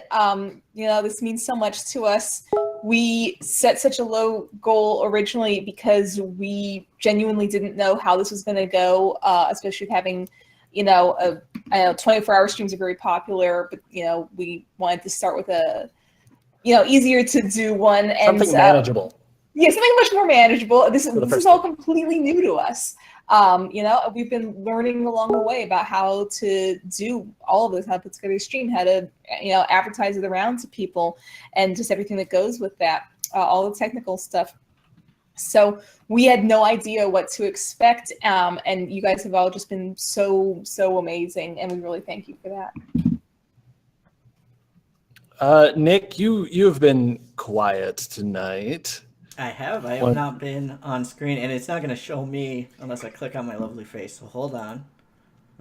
This means so much to us. We set such a low goal originally because we genuinely didn't know how this was going to go, especially with having, I know 24-hour streams are very popular, but, we wanted to start with a, easier to do one. And Something manageable. Yeah, something much more manageable. This first is all completely new to us. We've been learning along the way about how to do all of this, how to put together a stream, how to, advertise it around to people, and just everything that goes with that, all the technical stuff. So we had no idea what to expect, and you guys have all just been so amazing, and we really thank you for that. Nick, you have been quiet tonight. I have not been on screen, and it's not going to show me unless I click on my lovely face. So hold on.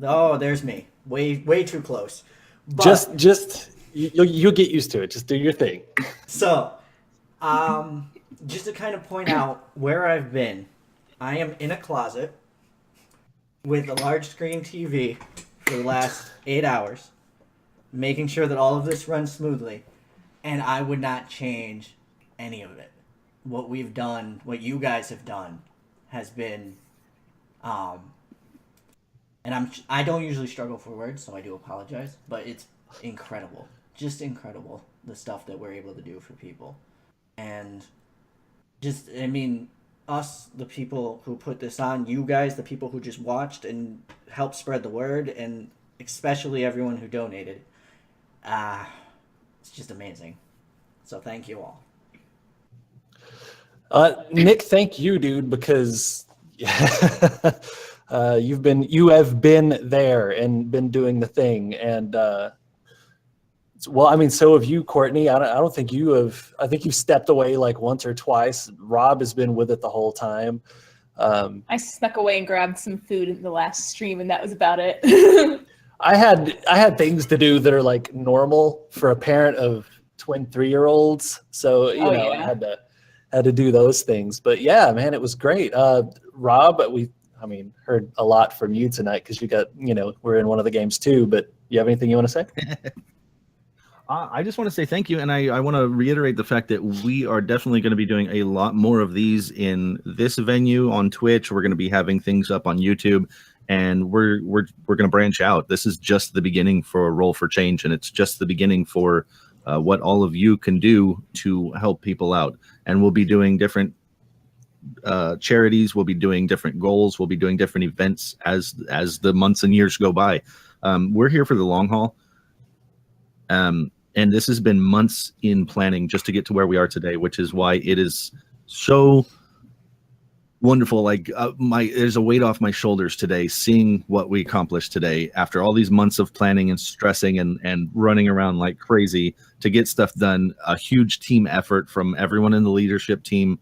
Oh, there's me. Way too close. But, You'll get used to it. Just do your thing. So, just to kind of point out where I've been, I am in a closet with a large screen TV for the last 8 hours, making sure that all of this runs smoothly, and I would not change any of it. What we've done, what you guys have done, has been, and I don't usually struggle for words, so I do apologize, but it's incredible, just incredible, the stuff that we're able to do for people, and us, the people who put this on, you guys, the people who just watched and helped spread the word, and especially everyone who donated, it's just amazing. So thank you all. Nick, thank you, dude, because you have been there and been doing the thing, and so have you, Courtney. I don't think you have. I think you've stepped away like once or twice. Rob has been with it the whole time. I snuck away and grabbed some food in the last stream, and that was about it. I had things to do that are like normal for a parent of twin 3-year-olds, so I had to do those things. But yeah, man, it was great. Rob, heard a lot from you tonight because you got, we're in one of the games too, but you have anything you want to say? I just want to say thank you, and I want to reiterate the fact that we are definitely going to be doing a lot more of these in this venue on Twitch. We're going to be having things up on YouTube, and we're going to branch out. This is just the beginning for Roll for Change, and it's just the beginning for what all of you can do to help people out. And we'll be doing different charities. We'll be doing different goals. We'll be doing different events as the months and years go by. We're here for the long haul. And this has been months in planning just to get to where we are today, which is why it is so wonderful. Like there's a weight off my shoulders today, seeing what we accomplished today after all these months of planning and stressing and running around like crazy to get stuff done. A huge team effort from everyone in the leadership team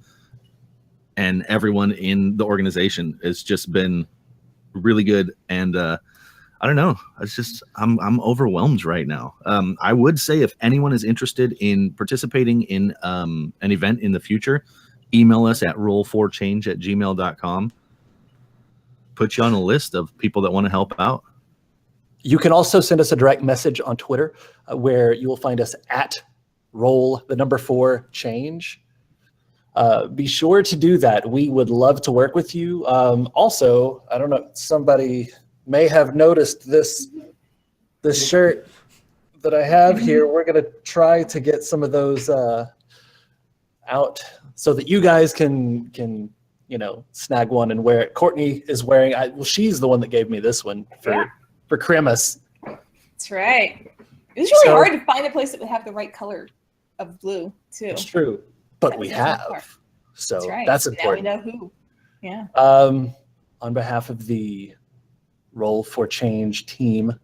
and everyone in the organization. It's just been really good. And I don't know. It's just I'm overwhelmed right now. I would say if anyone is interested in participating in an event in the future, email us at roll4change@gmail.com. Put you on a list of people that want to help out. You can also send us a direct message on Twitter where you will find us at roll4change. Be sure to do that. We would love to work with you. Also, I don't know, somebody may have noticed this shirt that I have here. We're going to try to get some of those out so that you guys can snag one and wear it. Courtney is wearing, she's the one that gave me this one for Christmas. That's right. It was really So- hard to find a place that would have the right color of blue too. It's true, but That we was the hard part. have. So That's right. that's Now we important. know who. Yeah. On behalf of the Roll for Change team,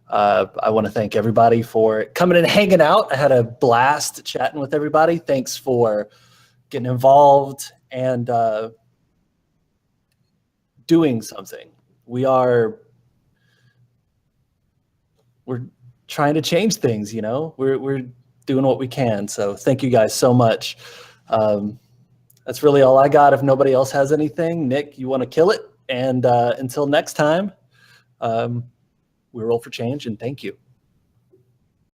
I want to thank everybody for coming and hanging out. I had a blast chatting with everybody. Thanks for getting involved and doing something. We're trying to change things, you know. We're doing what we can. So thank you guys so much. That's really all I got. If nobody else has anything, Nick, you want to kill it? And until next time, we Roll for Change, and thank you.